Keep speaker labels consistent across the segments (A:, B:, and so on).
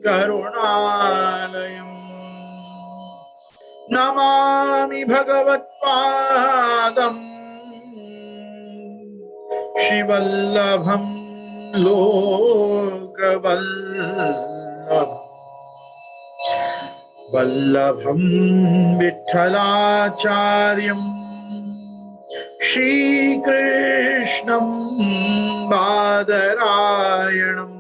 A: करुणालयम् नमामि भगवत्पादम् श्रीवल्लभं लोकवल्लभम् वल्लभं विठ्ठलाचार्यम् श्रीकृष्णं बादरायणम्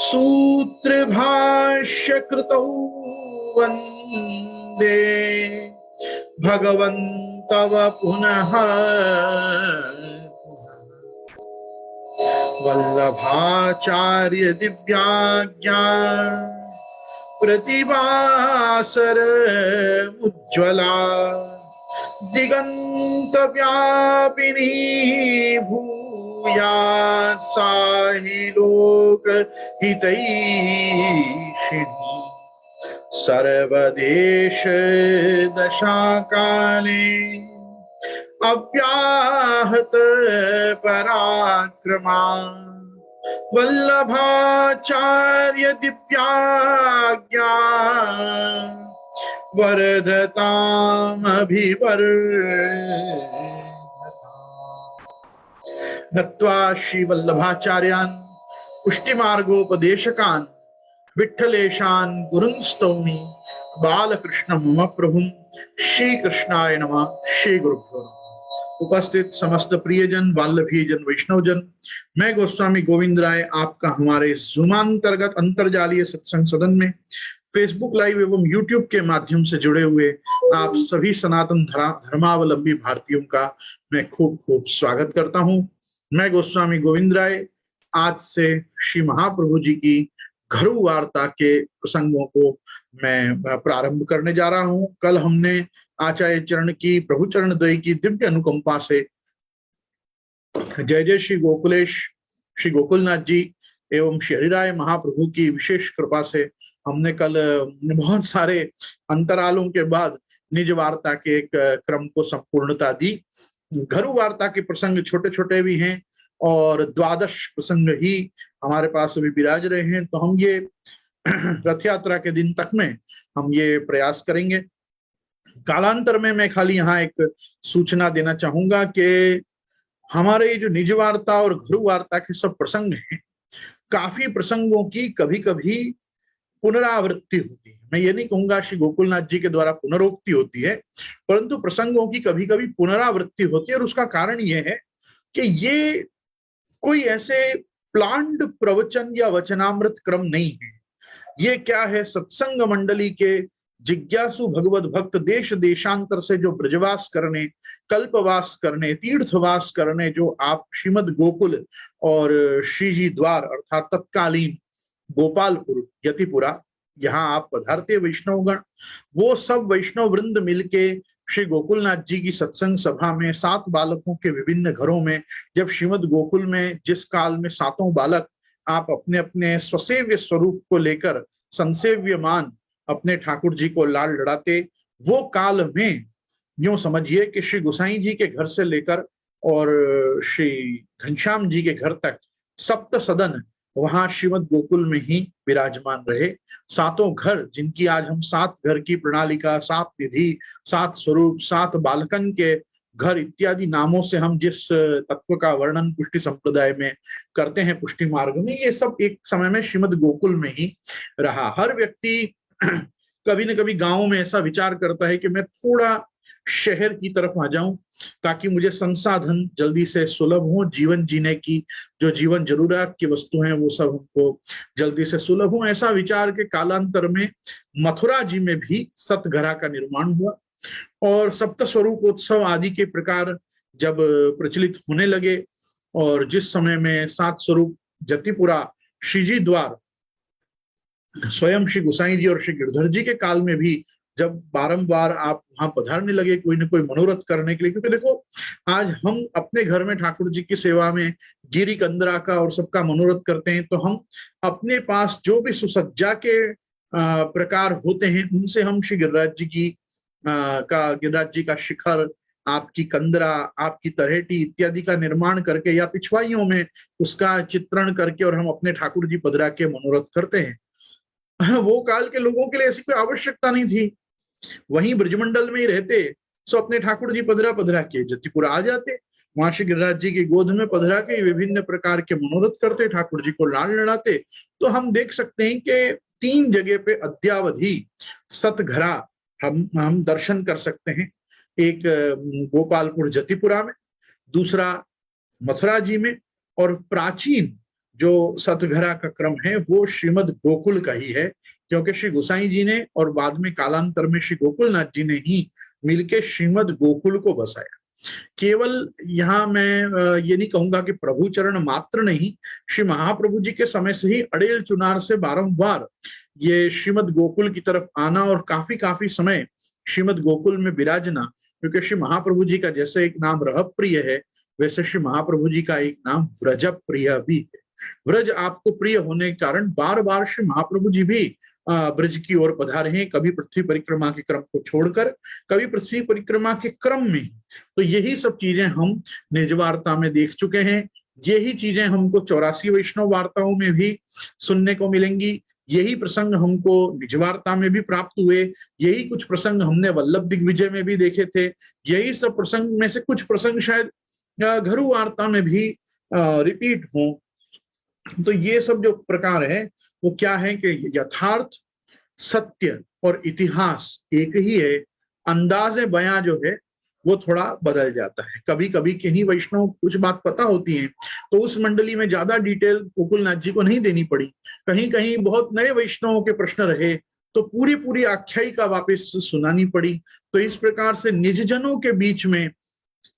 A: सूत्रभाष्यकृतौ वन्दे भगवन्तव पुनः वल्लभाचार्य दिव्याज्ञा प्रतिभासर उज्ज्वला दिगंत व्यापिनी भूयात् साहि लोक हितैषिणी सर्वदेश दशाकाले अव्याहत पराक्रमा वल्लभाचार्य दिव्याज्ञा वरदतामभिवर्धताम्। नत्वा श्री वल्लभाचार्यान् पुष्टिमार्गोपदेशकान् विठ्ठलेशान् गुरुं स्तौमि बालकृष्ण मम प्रभुं श्री कृष्णाय नमः। श्री गुरुभ्यो नमः। उपस्थित समस्त प्रियजन बाल्लभीजन वैष्णवजन, मैं गोस्वामी गोविंद राय आपका हमारे ज़ूमांतर्गत अंतरजालीय सत्संग सदन में फेसबुक लाइव एवं यूट्यूब के माध्यम से जुड़े हुए आप सभी सनातन धर्मावलंबी भारतीयों का मैं खूब खूब स्वागत करता हूं। मैं गोस्वामी गोविंद राय आज से श्री महाप्रभु जी की घरू वार्ता के प्रसंगों को मैं प्रारंभ करने जा रहा हूं। कल हमने आचार्य चरण की प्रभु चरण द्वय की दिव्य अनुकंपा से जय जय श्री गोकुलेश श्री गोकुलनाथ जी एवं श्री हरिराय महाप्रभु की विशेष कृपा से हमने कल बहुत सारे अंतरालों के बाद निज वार्ता के एक क्रम को संपूर्णता दी। घरू वार्ता के प्रसंग छोटे छोटे भी हैं और 12 प्रसंग ही हमारे पास अभी विराज रहे हैं, तो हम ये रथ यात्रा के दिन तक में हम ये प्रयास करेंगे। कालांतर में मैं खाली यहाँ एक सूचना देना चाहूंगा कि हमारे जो निज वार्ता और घरू वार्ता के सब प्रसंग हैं, काफी प्रसंगों की कभी कभी पुनरावृत्ति होती है। मैं ये नहीं कहूंगा श्री गोकुलनाथ जी के द्वारा पुनरोक्ति होती है, परंतु प्रसंगों की कभी कभी पुनरावृत्ति होती है और उसका कारण ये है कि ये कोई ऐसे प्लान्ड प्रवचन या वचनामृत क्रम नहीं है। ये क्या है, सत्संग मंडली के जिज्ञासु भगवत भक्त देश देशांतर से जो ब्रजवास करने, कल्पवास करने, तीर्थवास करने जो आप श्रीमद गोकुल और श्रीजी द्वार अर्थात तत्कालीन गोपालपुर यतिपुरा यहाँ आप पधारते वैष्णवगण, वो सब वैष्णव वृंद मिलके श्री गोकुलनाथ जी की सत्संग सभा में 7 बालकों के विभिन्न घरों में, जब श्रीमद गोकुल में जिस काल में 7 बालक आप अपने अपने स्वसेव्य स्वरूप को लेकर संसेव्यमान अपने ठाकुर जी को लाल लड़ाते, वो काल में यूं समझिए कि श्री गोसाई जी के घर से लेकर और श्री घनश्याम जी के घर तक सप्त सदन वहां श्रीमद गोकुल में ही विराजमान रहे। 7 घर जिनकी आज हम 7 घर की प्रणालिका, 7 निधि, 7 स्वरूप, 7 बालकन के घर इत्यादि नामों से हम जिस तत्व का वर्णन पुष्टि संप्रदाय में करते हैं पुष्टि मार्ग में, ये सब एक समय में श्रीमद गोकुल में ही रहा। हर व्यक्ति कभी न कभी गांव में ऐसा विचार करता है कि मैं थोड़ा शहर की तरफ आ जाऊं ताकि मुझे संसाधन जल्दी से सुलभ हो, जीवन जीने की जो जीवन जरूरत की वस्तु हैं वो सब हमको जल्दी से सुलभ हो। ऐसा विचार के कालांतर में मथुरा जी में भी सतघरा का निर्माण हुआ और सप्त स्वरूपोत्सव आदि के प्रकार जब प्रचलित होने लगे और जिस समय में 7 स्वरूप जतिपुरा श्रीजी द्वार स्वयं श्री गोसाई जी और श्री गिरधर जी के काल में भी जब बारंबार आप वहां पधारने लगे कोई न कोई मनोरथ करने के लिए, क्योंकि देखो आज हम अपने घर में ठाकुर जी की सेवा में गिरी कंदरा का और सबका मनोरथ करते हैं, तो हम अपने पास जो भी सुसज्जा के प्रकार होते हैं उनसे हम श्री गिरिराज जी का शिखर आपकी कंदरा, आपकी तरहेटी इत्यादि का निर्माण करके या पिछवाइयों में उसका चित्रण करके और हम अपने ठाकुर जी पधरा के मनोरथ करते हैं। वो काल के लोगों के लिए ऐसी कोई आवश्यकता नहीं थी, वहीं ब्रजमंडल में ही रहते, सो अपने ठाकुर जी पधरा पधरा के जतिपुर आ जाते, वहां श्री गिरिराज जी की गोद में पधरा के विभिन्न प्रकार के मनोरथ करते, ठाकुर जी को लाल लड़ाते। तो हम देख सकते हैं कि 3 जगह पे अद्यावधि सतघरा हम दर्शन कर सकते हैं। एक गोपालपुर जतिपुरा में, दूसरा मथुरा जी में, और प्राचीन जो सतघरा का क्रम है वो श्रीमद गोकुल का ही है, क्योंकि श्री गोसाई जी ने और बाद में कालांतर में श्री गोकुलनाथ जी ने ही मिलके श्रीमद गोकुल को बसाया। केवल यहाँ मैं ये नहीं कहूंगा कि प्रभु चरण मात्र नहीं, श्री महाप्रभु जी के समय से ही अड़ेल चुनार से बारंबार ये श्रीमद गोकुल की तरफ आना और काफी काफी समय श्रीमद गोकुल में विराजना, क्योंकि श्री महाप्रभु जी का जैसे एक नाम रह प्रिय है, वैसे श्री महाप्रभु जी का एक नाम व्रज प्रिय भी है। व्रज आपको प्रिय होने के कारण बार बार श्री महाप्रभु जी भी ब्रज की ओर पधारे हैं, कभी पृथ्वी परिक्रमा के क्रम को छोड़कर, कभी पृथ्वी परिक्रमा के क्रम में। तो यही सब चीजें हम निज वार्ता में देख चुके हैं, यही चीजें हमको 84 वैष्णव वार्ताओं में भी सुनने को मिलेंगी, यही प्रसंग हमको निज वार्ता में भी प्राप्त हुए, यही कुछ प्रसंग हमने वल्लभ दिग्विजय में भी देखे थे, यही सब प्रसंग में से कुछ प्रसंग शायद घरु वार्ता में भी रिपीट हो। तो ये सब जो प्रकार है वो क्या है कि यथार्थ, सत्य और इतिहास एक ही है, अंदाजे बयां जो है वो थोड़ा बदल जाता है। कभी कभी किन्हीं वैष्णव कुछ बात पता होती है तो उस मंडली में ज्यादा डिटेल गोकुलनाथ जी को नहीं देनी पड़ी, कहीं कहीं बहुत नए वैष्णवों के प्रश्न रहे तो पूरी पूरी आख्यायिका वापस सुनानी पड़ी। तो इस प्रकार से निजजनों के बीच में,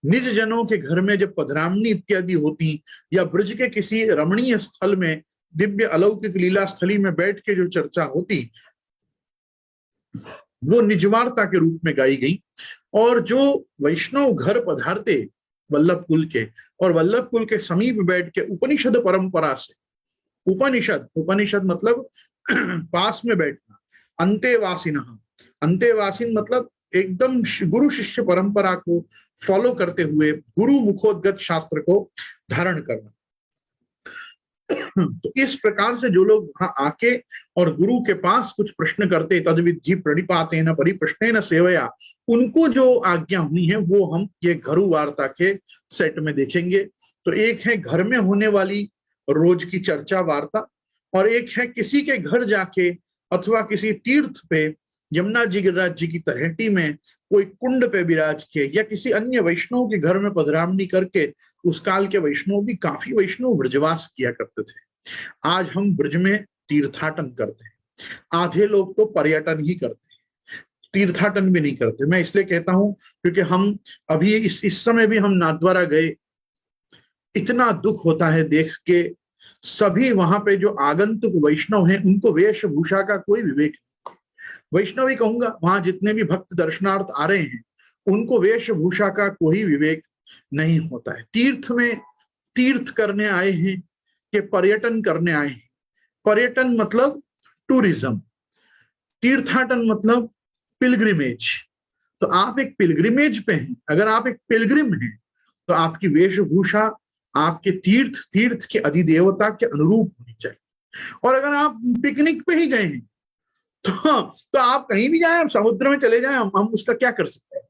A: निज जनों के घर में जब पधरामनी इत्यादि होती या ब्रज के किसी रमणीय स्थल में, दिव्य अलौकिक लीला स्थली में बैठ के जो चर्चा होती वो निजवार्ता के रूप में गाई गई। और जो वैष्णव घर पधारते वल्लभ कुल के और वल्लभ कुल के समीप बैठ के उपनिषद परंपरा से, उपनिषद मतलब पास में बैठना, अंतेवासिन, अंतेवासिन मतलब एकदम गुरु शिष्य परंपरा को फॉलो करते हुए गुरु मुखोद्गत शास्त्र को धारण करना। तो इस प्रकार से जो लोग वहां आके और गुरु के पास कुछ प्रश्न करते, तद्विद्धि प्रणिपातेन परिप्रश्नेन सेवया, उनको जो आज्ञा हुई है वो हम ये घरु वार्ता के सेट में देखेंगे। तो एक है घर में होने वाली रोज की चर्चा वार्ता, और एक है किसी के घर जाके अथवा किसी तीर्थ पे, यमुना जी गिरिराज जी की तरहेटी में कोई कुंड पे विराज के, या किसी अन्य वैष्णव के घर में पधरामनी करके। उस काल के वैष्णव भी काफी वैष्णव ब्रजवास किया करते थे। आज हम ब्रज में तीर्थाटन करते हैं, आधे लोग तो पर्यटन ही करते हैं, तीर्थाटन भी नहीं करते। मैं इसलिए कहता हूं क्योंकि हम अभी इस समय भी हम नाथद्वारा गए, इतना दुख होता है देख के, सभी वहां पे जो आगंतुक वैष्णव हैं उनको वेशभूषा का कोई विवेक नहीं। वैष्णव ही कहूंगा, वहां जितने भी भक्त दर्शनार्थ आ रहे हैं उनको वेशभूषा का कोई विवेक नहीं होता है। तीर्थ में तीर्थ करने आए हैं कि पर्यटन करने आए हैं? पर्यटन मतलब टूरिज्म, तीर्थाटन मतलब पिलग्रिमेज। तो आप एक पिलग्रिमेज पे हैं, अगर आप एक पिलग्रिम हैं तो आपकी वेशभूषा आपके तीर्थ के अधिदेवता के अनुरूप होनी चाहिए। और अगर आप पिकनिक पे ही गए हैं तो आप कहीं भी जाएं, आप समुद्र में चले जाएं, हम उसका क्या कर सकते हैं?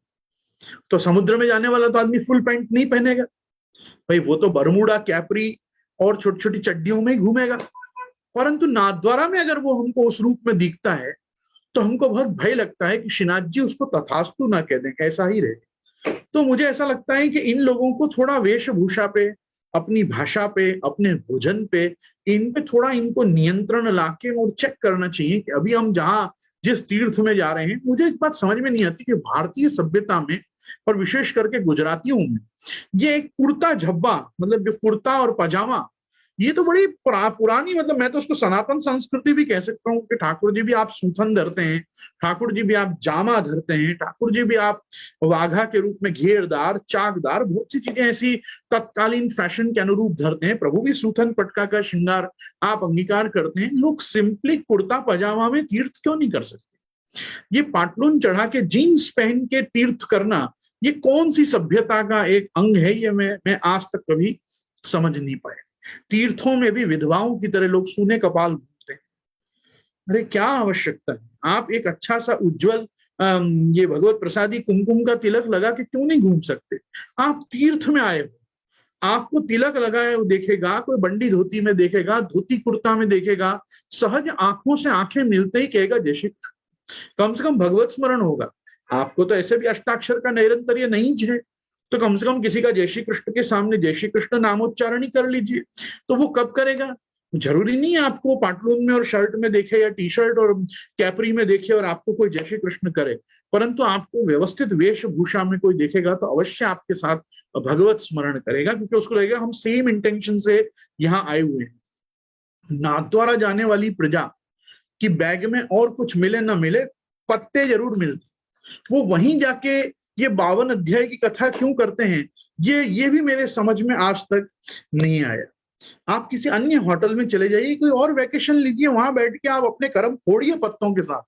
A: तो समुद्र में जाने वाला तो आदमी फुल पैंट नहीं पहनेगा भाई, वो तो बरमूडा, कैपरी और छोटी छोटी चड्डियों में ही घूमेगा। परंतु नाथद्वारा में अगर वो हमको उस रूप में दिखता है तो हमको बहुत भय लगता है कि श्रीनाथ जी उसको तथास्तु ना कह दें, ऐसा ही रहे। तो मुझे ऐसा लगता है कि इन लोगों को थोड़ा वेशभूषा पे, अपनी भाषा पे, अपने भोजन पे, इन पे थोड़ा इनको नियंत्रण लाके और चेक करना चाहिए कि अभी हम जहाँ जिस तीर्थ में जा रहे हैं। मुझे एक बात समझ में नहीं आती कि भारतीय सभ्यता में और विशेष करके गुजरातियों में ये एक कुर्ता झब्बा, मतलब जो कुर्ता और पजामा, ये तो बड़ी पुरानी, मतलब मैं तो उसको सनातन संस्कृति भी कह सकता हूँ कि ठाकुर जी भी आप सूथन धरते हैं, ठाकुर जी भी आप जामा धरते हैं, ठाकुर जी भी आप वाघा के रूप में घेरदार, चाकदार, बहुत सी चीजें ऐसी तत्कालीन फैशन के अनुरूप धरते हैं। प्रभु भी सूथन पटका का श्रृंगार आप अंगीकार करते हैं। लोग सिंपली कुर्ता पजामा में तीर्थ क्यों नहीं कर सकते? ये पाटलून चढ़ा के जीन्स पहन के तीर्थ करना ये कौन सी सभ्यता का एक अंग है, ये मैं आज तक कभी समझ नहीं पाया। तीर्थों में भी विधवाओं की तरह लोग सूने कपाल घूमते हैं। अरे क्या आवश्यकता है? आप एक अच्छा सा उज्जवल ये भगवत प्रसादी कुमकुम का तिलक लगा के क्यों नहीं घूम सकते? आप तीर्थ में आए हो, आपको तिलक लगाए देखेगा कोई, बंडी धोती में देखेगा, धोती कुर्ता में देखेगा, सहज आंखों से आंखें मिलते ही कहेगा जय श्री कृष्ण। कम से कम भगवत स्मरण होगा। आपको तो ऐसे भी अष्टाक्षर का निरंतर नहीं है, तो कम से कम किसी का जय श्री कृष्ण के सामने जय श्री कृष्ण नामोच्चारण ही कर लीजिए। तो वो कब करेगा? जरूरी नहीं है आपको पाटलून में और शर्ट में देखे या टी शर्ट और कैपरी में देखे और आपको कोई जय श्री कृष्ण करे, परंतु आपको व्यवस्थित वेशभूषा में कोई देखेगा तो अवश्य आपके साथ भगवत स्मरण करेगा, क्योंकि उसको लगेगा हम सेम इंटेंशन से यहाँ आए हुए हैं। नाथद्वारा जाने वाली प्रजा की बैग में और कुछ मिले ना मिले, पत्ते जरूर मिलते, वो वहीं जाके ये 52 अध्याय की कथा क्यों करते हैं, ये भी मेरे समझ में आज तक नहीं आया। आप किसी अन्य होटल में चले जाइए, कोई और वैकेशन लीजिए, वहां बैठ के आप अपने कर्म फोड़िए पत्तों के साथ,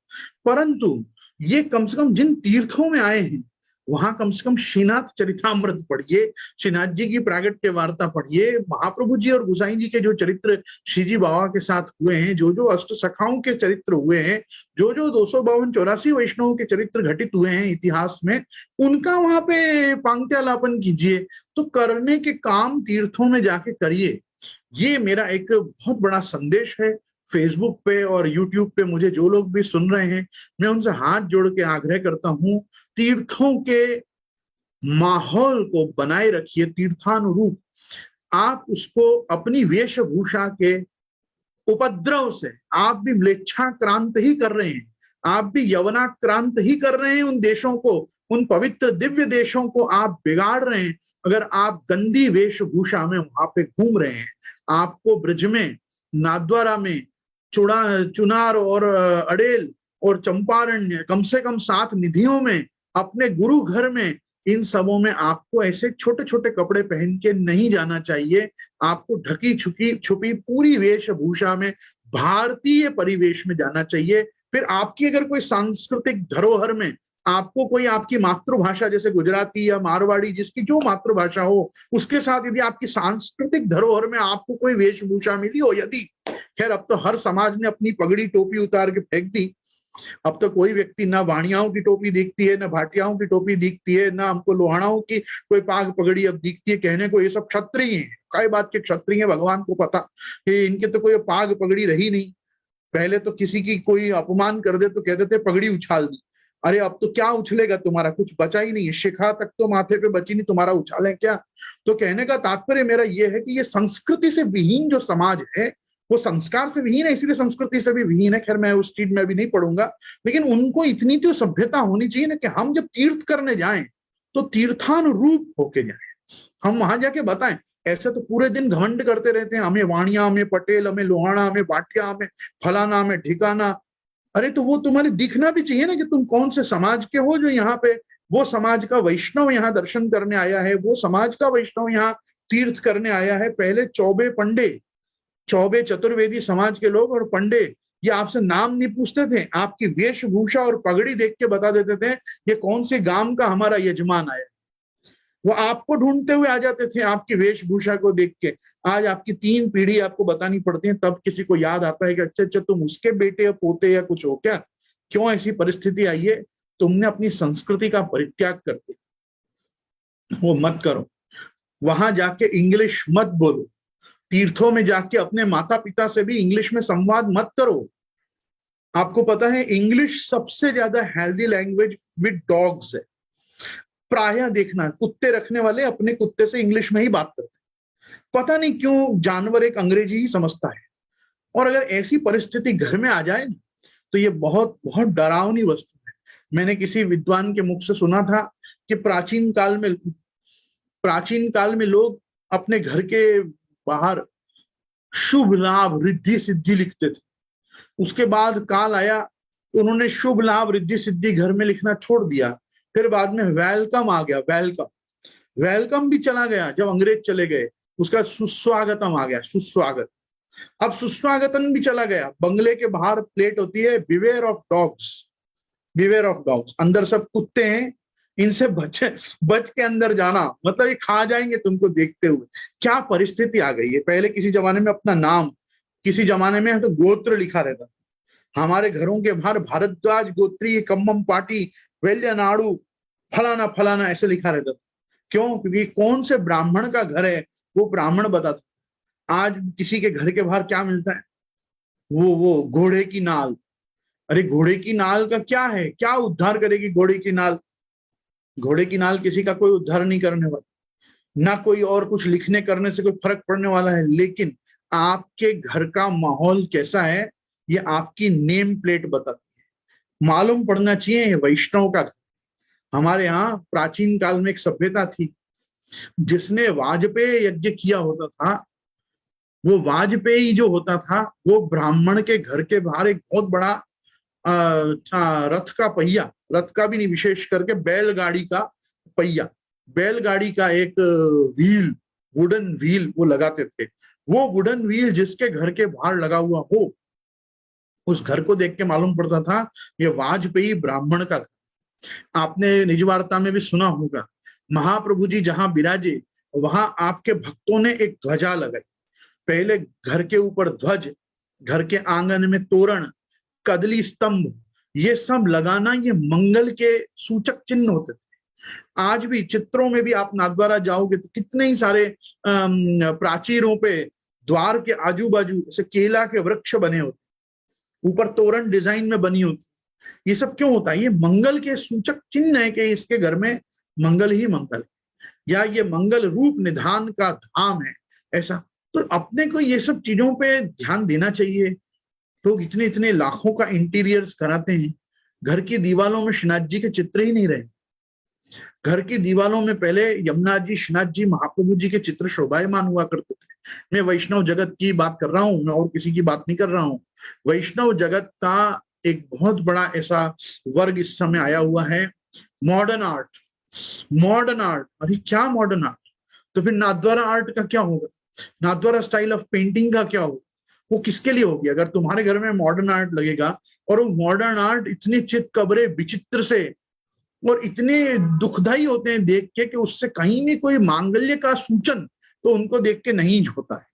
A: परंतु ये कम से कम जिन तीर्थों में आए हैं वहां कम से कम श्रीनाथ चरितामृत पढ़िए, श्रीनाथ जी की प्रागट्य वार्ता पढ़िए, महाप्रभु जी और गुसाई जी के जो चरित्र श्रीजी बाबा के साथ हुए हैं, जो जो अष्ट सखाओं के चरित्र हुए हैं, जो जो 252-84 वैष्णवों के चरित्र घटित हुए हैं इतिहास में, उनका वहां पे पांक्त्यालापन कीजिए। तो करने के काम तीर्थों में जाके करिए। ये मेरा एक बहुत बड़ा संदेश है। फेसबुक पे और यूट्यूब पे मुझे जो लोग भी सुन रहे हैं, मैं उनसे हाथ जोड़ के आग्रह करता हूं, तीर्थों के माहौल को बनाए रखिए तीर्थानुरूप। आप उसको अपनी वेशभूषा के उपद्रव से, आप भी म्लेच्छाक्रांत ही कर रहे हैं, आप भी यवनाक्रांत ही कर रहे हैं। उन देशों को, उन पवित्र दिव्य देशों को आप बिगाड़ रहे हैं अगर आप गंदी वेशभूषा में वहां पे घूम रहे हैं। आपको ब्रज में, नाथद्वारा में, चुनार और अडेल और चंपारण्य, कम से कम 7 निधियों में, अपने गुरु घर में, इन सबों में आपको ऐसे छोटे छोटे कपड़े पहन के नहीं जाना चाहिए। आपको ढकी छुपी पूरी वेशभूषा में भारतीय परिवेश में जाना चाहिए। फिर आपकी अगर कोई सांस्कृतिक धरोहर में आपको कोई आपकी मातृभाषा जैसे गुजराती या मारवाड़ी, जिसकी जो मातृभाषा हो, उसके साथ यदि आपकी सांस्कृतिक धरोहर में आपको कोई वेशभूषा मिली हो, यदि, खैर अब तो हर समाज ने अपनी पगड़ी टोपी उतार के फेंक दी, अब तो कोई व्यक्ति ना वाणियाओं की टोपी दिखती है, ना भाटियाओं की टोपी दिखती है, ना हमको लोहानाओं की कोई पाग पगड़ी अब दिखती है। कहने को ये सब क्षत्रिय हैं, काय बात के क्षत्रिय हैं, भगवान को पता कि इनके तो कोई पाग पगड़ी रही नहीं। पहले तो किसी की कोई अपमान कर दे तो कहते थे पगड़ी उछाल दी। अरे अब तो क्या उछलेगा, तुम्हारा कुछ बचा ही नहीं है, शिखा तक तो माथे पे बची नहीं, तुम्हारा उछाले क्या? तो कहने का तात्पर्य मेरा यह है कि ये संस्कृति से विहीन जो समाज है, वो संस्कार से विहीन है, इसलिए संस्कृति से भी विहीन है। खैर मैं उस चीज में भी नहीं पढ़ूंगा, लेकिन उनको इतनी तो सभ्यता होनी चाहिए ना कि हम जब तीर्थ करने जाएं तो तीर्थानुरूप होके जाएं, हम वहां जाके बताएं। ऐसे तो पूरे दिन घमंड करते रहते हैं, हमें वाणिया, हमें पटेल, हमें लोहाना, हमें भाटिया, हमें फलाना, हमें ठिकाना। अरे तो वो तुम्हारे दिखना भी चाहिए ना कि तुम कौन से समाज के हो, जो यहाँ पे वो समाज का वैष्णव यहाँ दर्शन करने आया है, वो समाज का वैष्णव यहाँ तीर्थ करने आया है। पहले चौबे पंडे, चौबे चतुर्वेदी समाज के लोग और पंडे, ये आपसे नाम नहीं पूछते थे, आपकी वेशभूषा और पगड़ी देख के बता देते थे ये कौन से गांव का हमारा यजमान आया। वो आपको ढूंढते हुए आ जाते थे आपकी वेशभूषा को देख के। आज आपकी 3 पीढ़ी आपको बतानी पड़ती है, तब किसी को याद आता है कि अच्छा अच्छा तुम उसके बेटे या पोते या कुछ हो क्या। क्यों ऐसी परिस्थिति आई है? तुमने अपनी संस्कृति का परित्याग कर दिया, वो मत करो। वहां जाके इंग्लिश मत बोलो, तीर्थों में जाके अपने माता पिता से भी इंग्लिश में संवाद मत करो। आपको पता है इंग्लिश सबसे ज्यादा हेल्दी लैंग्वेज विद डॉग्स है। प्रायः देखना, कुत्ते रखने वाले अपने कुत्ते से इंग्लिश में ही बात करते हैं। पता नहीं क्यों जानवर एक अंग्रेजी ही समझता है। और अगर ऐसी परिस्थिति घर में आ जाए ना, तो ये बहुत बहुत डरावनी वस्तु है। मैंने किसी विद्वान के मुख से सुना था कि प्राचीन काल में लोग अपने घर के बाहर शुभ लाभ रिद्धि सिद्धि लिखते थे। उसके बाद काल आया तो उन्होंने शुभ लाभ रिद्धि सिद्धि घर में लिखना छोड़ दिया। फिर बाद में वेलकम आ गया, वेलकम भी चला गया जब अंग्रेज चले गए। उसका सुस्वागतम आ गया, सुस्वागत। अब सुस्वागतम भी चला गया। बंगले के बाहर प्लेट होती है beware of dogs, beware of dogs. अंदर सब कुत्ते हैं, इनसे बच के अंदर जाना मतलब ये खा जाएंगे तुमको देखते हुए। क्या परिस्थिति आ गई है। पहले किसी जमाने में अपना नाम, किसी जमाने में तो गोत्र लिखा रहता। हमारे घरों के बाहर भारद्वाज गोत्रीय कम्मम पार्टी वेल्यनाडु फलाना फलाना ऐसे लिखा रहता था। क्यों? क्योंकि कौन से ब्राह्मण का घर है वो ब्राह्मण बताता। आज किसी के घर के बाहर क्या मिलता है? वो घोड़े की नाल। अरे घोड़े की नाल का क्या है? क्या उद्धार करेगी घोड़े की नाल? घोड़े की नाल किसी का कोई उद्धार नहीं करने वाला, ना कोई और कुछ लिखने करने से कोई फर्क पड़ने वाला है। लेकिन आपके घर का माहौल कैसा है ये आपकी नेम प्लेट बताती है। मालूम पड़ना चाहिए वैष्णव का घर। हमारे यहाँ प्राचीन काल में एक सभ्यता थी जिसने वाजपेय यज्ञ किया होता था। वो वाजपेयी जो होता था वो ब्राह्मण के घर के बाहर एक बहुत बड़ा रथ का पहिया, रथ का भी नहीं, विशेष करके बैलगाड़ी का पहिया, बैलगाड़ी का एक व्हील, वुडन व्हील वो लगाते थे। वो वुडन व्हील जिसके घर के बाहर लगा हुआ हो उस घर को देख के मालूम पड़ता था ये वाजपेयी ब्राह्मण का घर। आपने निज वार्ता में भी सुना होगा, महाप्रभु जी जहां विराजे वहां आपके भक्तों ने एक ध्वजा लगाई। पहले घर के ऊपर ध्वज, घर के आंगन में तोरण, कदली स्तंभ, ये सब लगाना ये मंगल के सूचक चिन्ह होते थे। आज भी चित्रों में भी आप नाथद्वारा जाओगे तो कितने ही सारे प्राचीरों पे द्वार के आजू बाजू ऐसे केला के वृक्ष बने होते, ऊपर तोरण डिजाइन में बनी होती। ये सब क्यों होता है? ये मंगल के सूचक चिन्ह है कि इसके घर में मंगल ही मंगल है, या ये मंगल रूप निधान का धाम है ऐसा। तो अपने को ये सब चीजों पे ध्यान देना चाहिए। लोग इतने इतने लाखों का इंटीरियर्स कराते हैं, घर की दीवारों में श्रीनाथ जी के चित्र ही नहीं रहे। घर की दीवारों में पहले यमुना जी, श्रीनाथ जी, महाप्रभु जी के चित्र शोभायमान हुआ करते थे। मैं वैष्णव जगत की बात कर रहा हूँ, मैं और किसी की बात नहीं कर रहा हूँ। वैष्णव जगत का एक बहुत बड़ा ऐसा वर्ग इस समय आया हुआ है, मॉडर्न आर्ट। मॉडर्न आर्ट, अरे क्या मॉडर्न आर्ट? तो फिर नाथद्वारा आर्ट का क्या होगा? नाथद्वारा स्टाइल ऑफ पेंटिंग का क्या होगा? वो किसके लिए होगी? अगर तुम्हारे घर में मॉडर्न आर्ट लगेगा और वो मॉडर्न आर्ट इतने चित कबरे विचित्र से और इतने दुखदाई होते हैं देख के कि उससे कहीं भी कोई मांगल्य का सूचन तो उनको देख के नहीं होता है।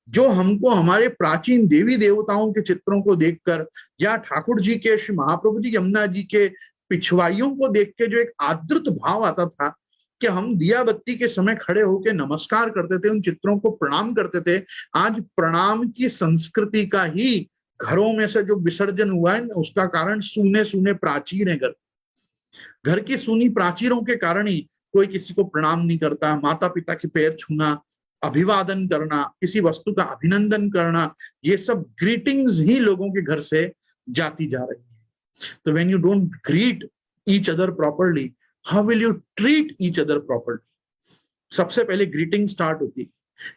A: जो हमको हमारे प्राचीन देवी देवताओं के चित्रों को देखकर या ठाकुर जी के, श्री महाप्रभु जी, यमुना जी के पिछवाइयों को देख के जो एक आदृत भाव आता था कि हम दिया बत्ती के समय खड़े होकर नमस्कार करते थे, उन चित्रों को प्रणाम करते थे। आज प्रणाम की संस्कृति का ही घरों में से जो विसर्जन हुआ है उसका कारण सूने सूने प्राचीर है। घर की सूनी प्राचीरों के कारण ही कोई किसी को प्रणाम नहीं करता। माता पिता के पैर छूना, अभिवादन करना, किसी वस्तु का अभिनंदन करना, ये सब ग्रीटिंग्स ही लोगों के घर से जाती जा रही है। तो when you don't greet each other properly, how will you treat each other properly? सबसे पहले ग्रीटिंग स्टार्ट होती है,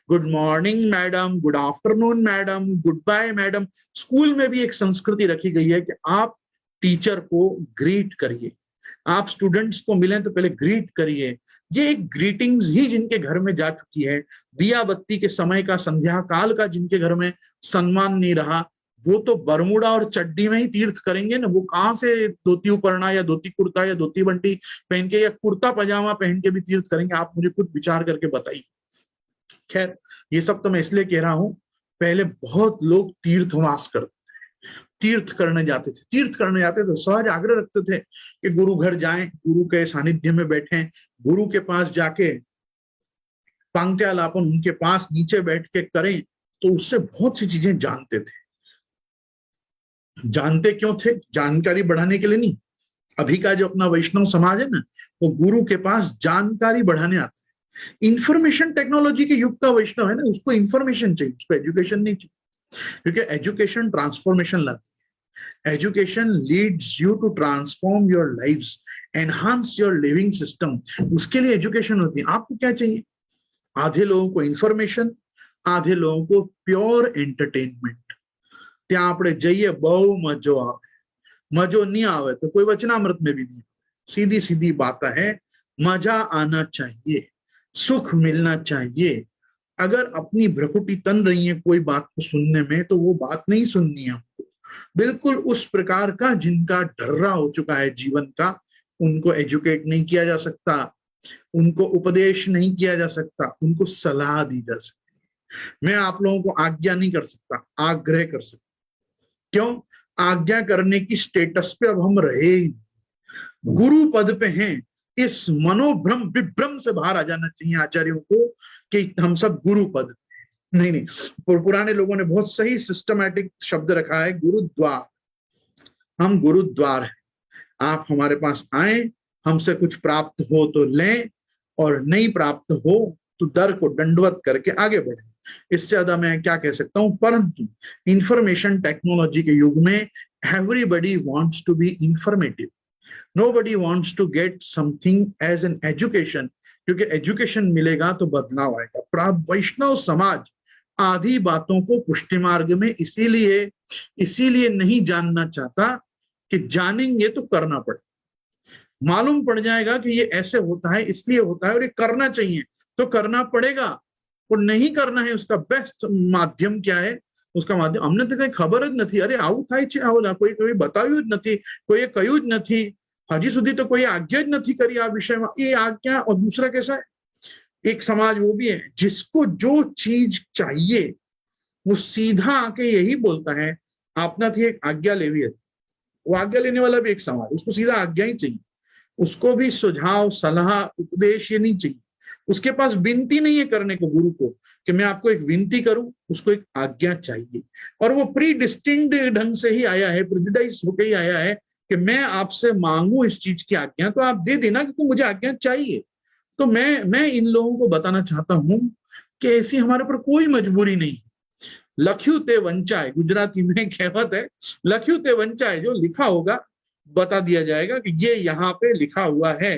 A: good morning madam, good afternoon madam, goodbye madam. School में भी एक संस्कृति रखी गई है कि आप टीचर को ग्रीट करिए, आप स्टूडेंट्स को मिलें तो पहले ग्रीट करिए। ये एक ग्रीटिंग्स ही जिनके घर में जा चुकी है। दिया बत्ती के समय का, संध्या काल का जिनके घर में सम्मान नहीं रहा, वो तो बरमूडा और चड्डी में ही तीर्थ करेंगे ना। वो कहाँ से धोती उपरना या धोती कुर्ता या धोती बंटी पहन के या कुर्ता पजामा पहन के भी तीर्थ करेंगे? आप मुझे खुद विचार करके बताइए। खैर, ये सब तो मैं इसलिए कह रहा हूं, पहले बहुत लोग तीर्थवास करते, तीर्थ करने जाते थे। तीर्थ करने जाते थे सहज आग्रह रखते थे कि गुरु घर जाएं, गुरु के सानिध्य में बैठें, गुरु के पास जाके पांक्त्यालापन उनके पास नीचे बैठ के करें, तो उससे बहुत सी चीजें जानते थे। जानते क्यों थे? जानकारी बढ़ाने के लिए नहीं। अभी का जो अपना वैष्णव समाज है ना, वो गुरु के पास जानकारी बढ़ाने आता है। इंफॉर्मेशन टेक्नोलॉजी के युग का वैष्णव है ना, उसको इंफॉर्मेशन चाहिए, उसको एजुकेशन नहीं चाहिए। क्योंकि एजुकेशन ट्रांसफॉर्मेशन लाती है। Education leads you to transform your lives, enhance your living system. उसके लिए एजुकेशन होती है। आपको क्या चाहिए? आधे लोगों को इंफॉर्मेशन, आधे लोगों को प्योर एंटरटेनमेंट। ત્યાં આપણે જઈએ બહુ મજો આવે, મજો नहीं आवे तो कोई वचनामृत में भी नहीं। सीधी सीधी बात है, मजा आना चाहिए, सुख मिलना चाहिए। अगर अपनी भ्रकुटी तन रही है कोई बात को सुनने में तो वो बात नहीं सुननी है हमको। बिल्कुल उस प्रकार का जिनका ढर्रा हो चुका है जीवन का, उनको एजुकेट नहीं किया जा सकता, उनको उपदेश नहीं किया जा सकता, उनको सलाह दी जा सकती है। मैं आप लोगों को आज्ञा नहीं कर सकता, आग्रह कर सकता। क्यों? आज्ञा करने की स्टेटस पे अब हम रहे ही नहीं, गुरु पद पे हैं। इस मनोभ्रम विभ्रम से बाहर आ जाना चाहिए आचार्यों को कि हम सब गुरु पद। नहीं नहीं, पुराने लोगों ने बहुत सही सिस्टमैटिक शब्द रखा है, गुरुद्वार। हम गुरुद्वार हैं, आप हमारे पास आए, हमसे कुछ प्राप्त हो तो लें, और नहीं प्राप्त हो तो दर को दंडवत करके आगे बढ़े। इससे ज्यादा मैं क्या कह सकता हूं। परंतु इंफॉर्मेशन टेक्नोलॉजी के युग में everybody wants to be informative, nobody wants to get something as an education, क्योंकि एजुकेशन मिलेगा तो बदलाव आएगा। वैष्णव समाज आधी बातों को पुष्टि मार्ग में इसीलिए नहीं जानना चाहता कि जानेंगे तो करना पड़ेगा, मालूम पड़ जाएगा कि ये ऐसे होता है, इसलिए होता है, और ये करना चाहिए तो करना पड़ेगा, और नहीं करना है उसका बेस्ट माध्यम क्या है? उसका माध्यम हमने तो कहीं खबर ज नहीं। अरे आવું થાય છે, આવું કોઈ बताव्યું જ નથી, कोई કહ્યું જ નથી, હજી સુધી तो कोई आज्ञा ज નથી કરી આ विषयમાં। ये आज्ञा। और दूसरा कैसा है, एक समाज वो भी है जिसको जो चीज चाहिए वो सीधा आके यही बोलता है, आपनाથી एक आज्ञा लेवी है। वो आज्ञा लेने वाला भी एक समाज, उसको सीधा आज्ञा ही चाहिए, उसको भी सुझाव सलाह उपदेश ये नहीं चाहिए। उसके पास विनती नहीं है करने को गुरु को कि मैं आपको एक विनती करूं, उसको एक आज्ञा चाहिए। और वो प्री डिस्टिंक्ट ढंग से ही आया है, प्रेजुडाइज होकर ही आया है कि मैं आपसे मांगू इस चीज की आज्ञा तो आप दे देना, क्योंकि मुझे आज्ञा चाहिए। तो मैं इन लोगों को बताना चाहता हूं कि ऐसी हमारे पर कोई मजबूरी नहीं है। लख्यू ते वंचाए, गुजराती में कहावत है, लख्यू ते वंचाए, जो लिखा होगा बता दिया जाएगा कि ये यहाँ पे लिखा हुआ है,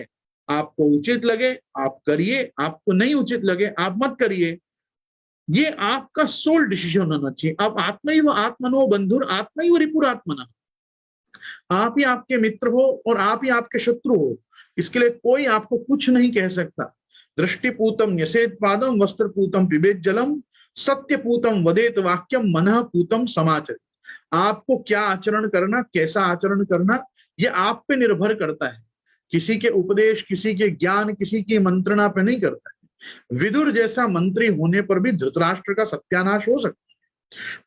A: आपको उचित लगे आप करिए, आपको नहीं उचित लगे आप मत करिए। ये आपका सोल डिसीजन होना चाहिए। आप आत्मैव आत्मनो बंधुर आत्मैव रिपुरात्मनः, आप ही आपके मित्र हो और आप ही आपके शत्रु हो, इसके लिए कोई आपको कुछ नहीं कह सकता। दृष्टिपूतम न्यसेत पादम, वस्त्रपूतम पिबेत जलम, सत्यपूतम वदेत वाक्यम, मनः पूतम समाचरित। आपको क्या आचरण करना, कैसा आचरण करना, ये आप पे निर्भर करता है। किसी के उपदेश, किसी के ज्ञान, किसी की मंत्रणा पे नहीं करता है। विदुर जैसा मंत्री होने पर भी धृतराष्ट्र का सत्यानाश हो सकता है,